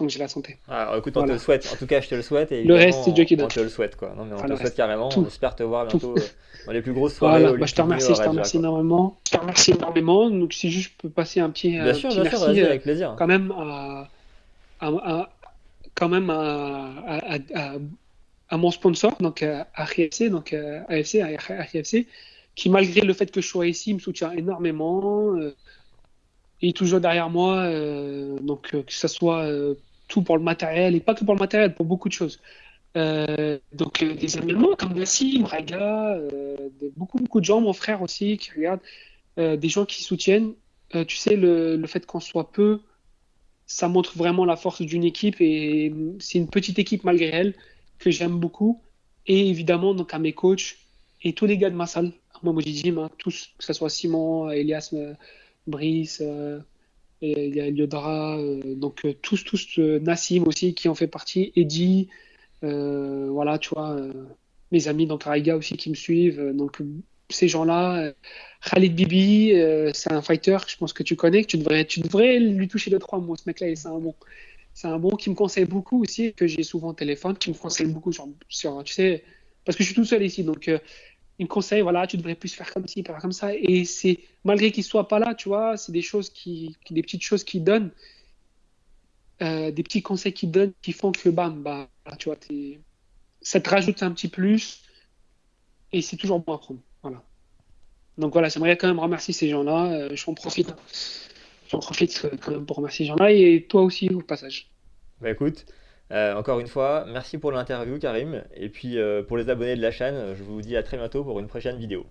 j'ai la santé. Alors, écoute, on te le Voilà. souhaite. En tout cas, je te le souhaite et Le reste, c'est Dieu évidemment, qui on donne. te le souhaite, quoi. Non, mais on Enfin, te le le souhaite reste. carrément. On Tout. espère te voir Tout. bientôt dans les plus grosses soirées Voilà. Bah, je te olympiques remercie, juniors je te Raja, remercie quoi. énormément. Je te remercie énormément. Donc, si juste je peux passer un petit Bien sûr, merci vas-y, avec plaisir. quand même quand même à mon sponsor, donc à RFC, donc AFC, à RFC, qui malgré le fait que je sois ici, me soutient énormément. Il est toujours derrière moi, donc que ce soit tout pour le matériel, et pas que pour le matériel, pour beaucoup de choses. Donc des amis allemands comme Nassim, Raga, beaucoup, beaucoup de gens, mon frère aussi, qui regardent, des gens qui soutiennent. Tu sais, le fait qu'on soit peu, ça montre vraiment la force d'une équipe et c'est une petite équipe malgré elle que j'aime beaucoup. Et évidemment, donc à mes coachs et tous les gars de ma salle, moi, Gym, hein, tous, que ce soit Simon, Elias, Brice, et il y a Eliodra, donc tous, Nassim aussi qui en fait partie, Eddie, voilà, tu vois, mes amis dans Kariga aussi qui me suivent. Donc, ces gens-là, Khalid Bibi, c'est un fighter, je pense que tu connais, que tu devrais lui toucher 2, 3 mots. Ce mec-là, c'est un bon. C'est un bon qui me conseille beaucoup aussi, que j'ai souvent au téléphone, qui me conseille beaucoup tu sais, parce que je suis tout seul ici. Donc, il me conseille, voilà, tu devrais plus faire comme ci, faire comme ça. Et c'est, malgré qu'il soit pas là, tu vois, c'est des choses des petites choses qu'il donne, des petits conseils qu'il donne qui font que, bam, bah, tu vois, ça te rajoute un petit plus et c'est toujours bon à prendre. Voilà. Donc voilà, j'aimerais quand même remercier ces gens-là. J'en profite. J'en profite quand même pour remercier ces gens-là et toi aussi au passage. Bah écoute, encore une fois, merci pour l'interview Karim, et puis pour les abonnés de la chaîne, je vous dis à très bientôt pour une prochaine vidéo.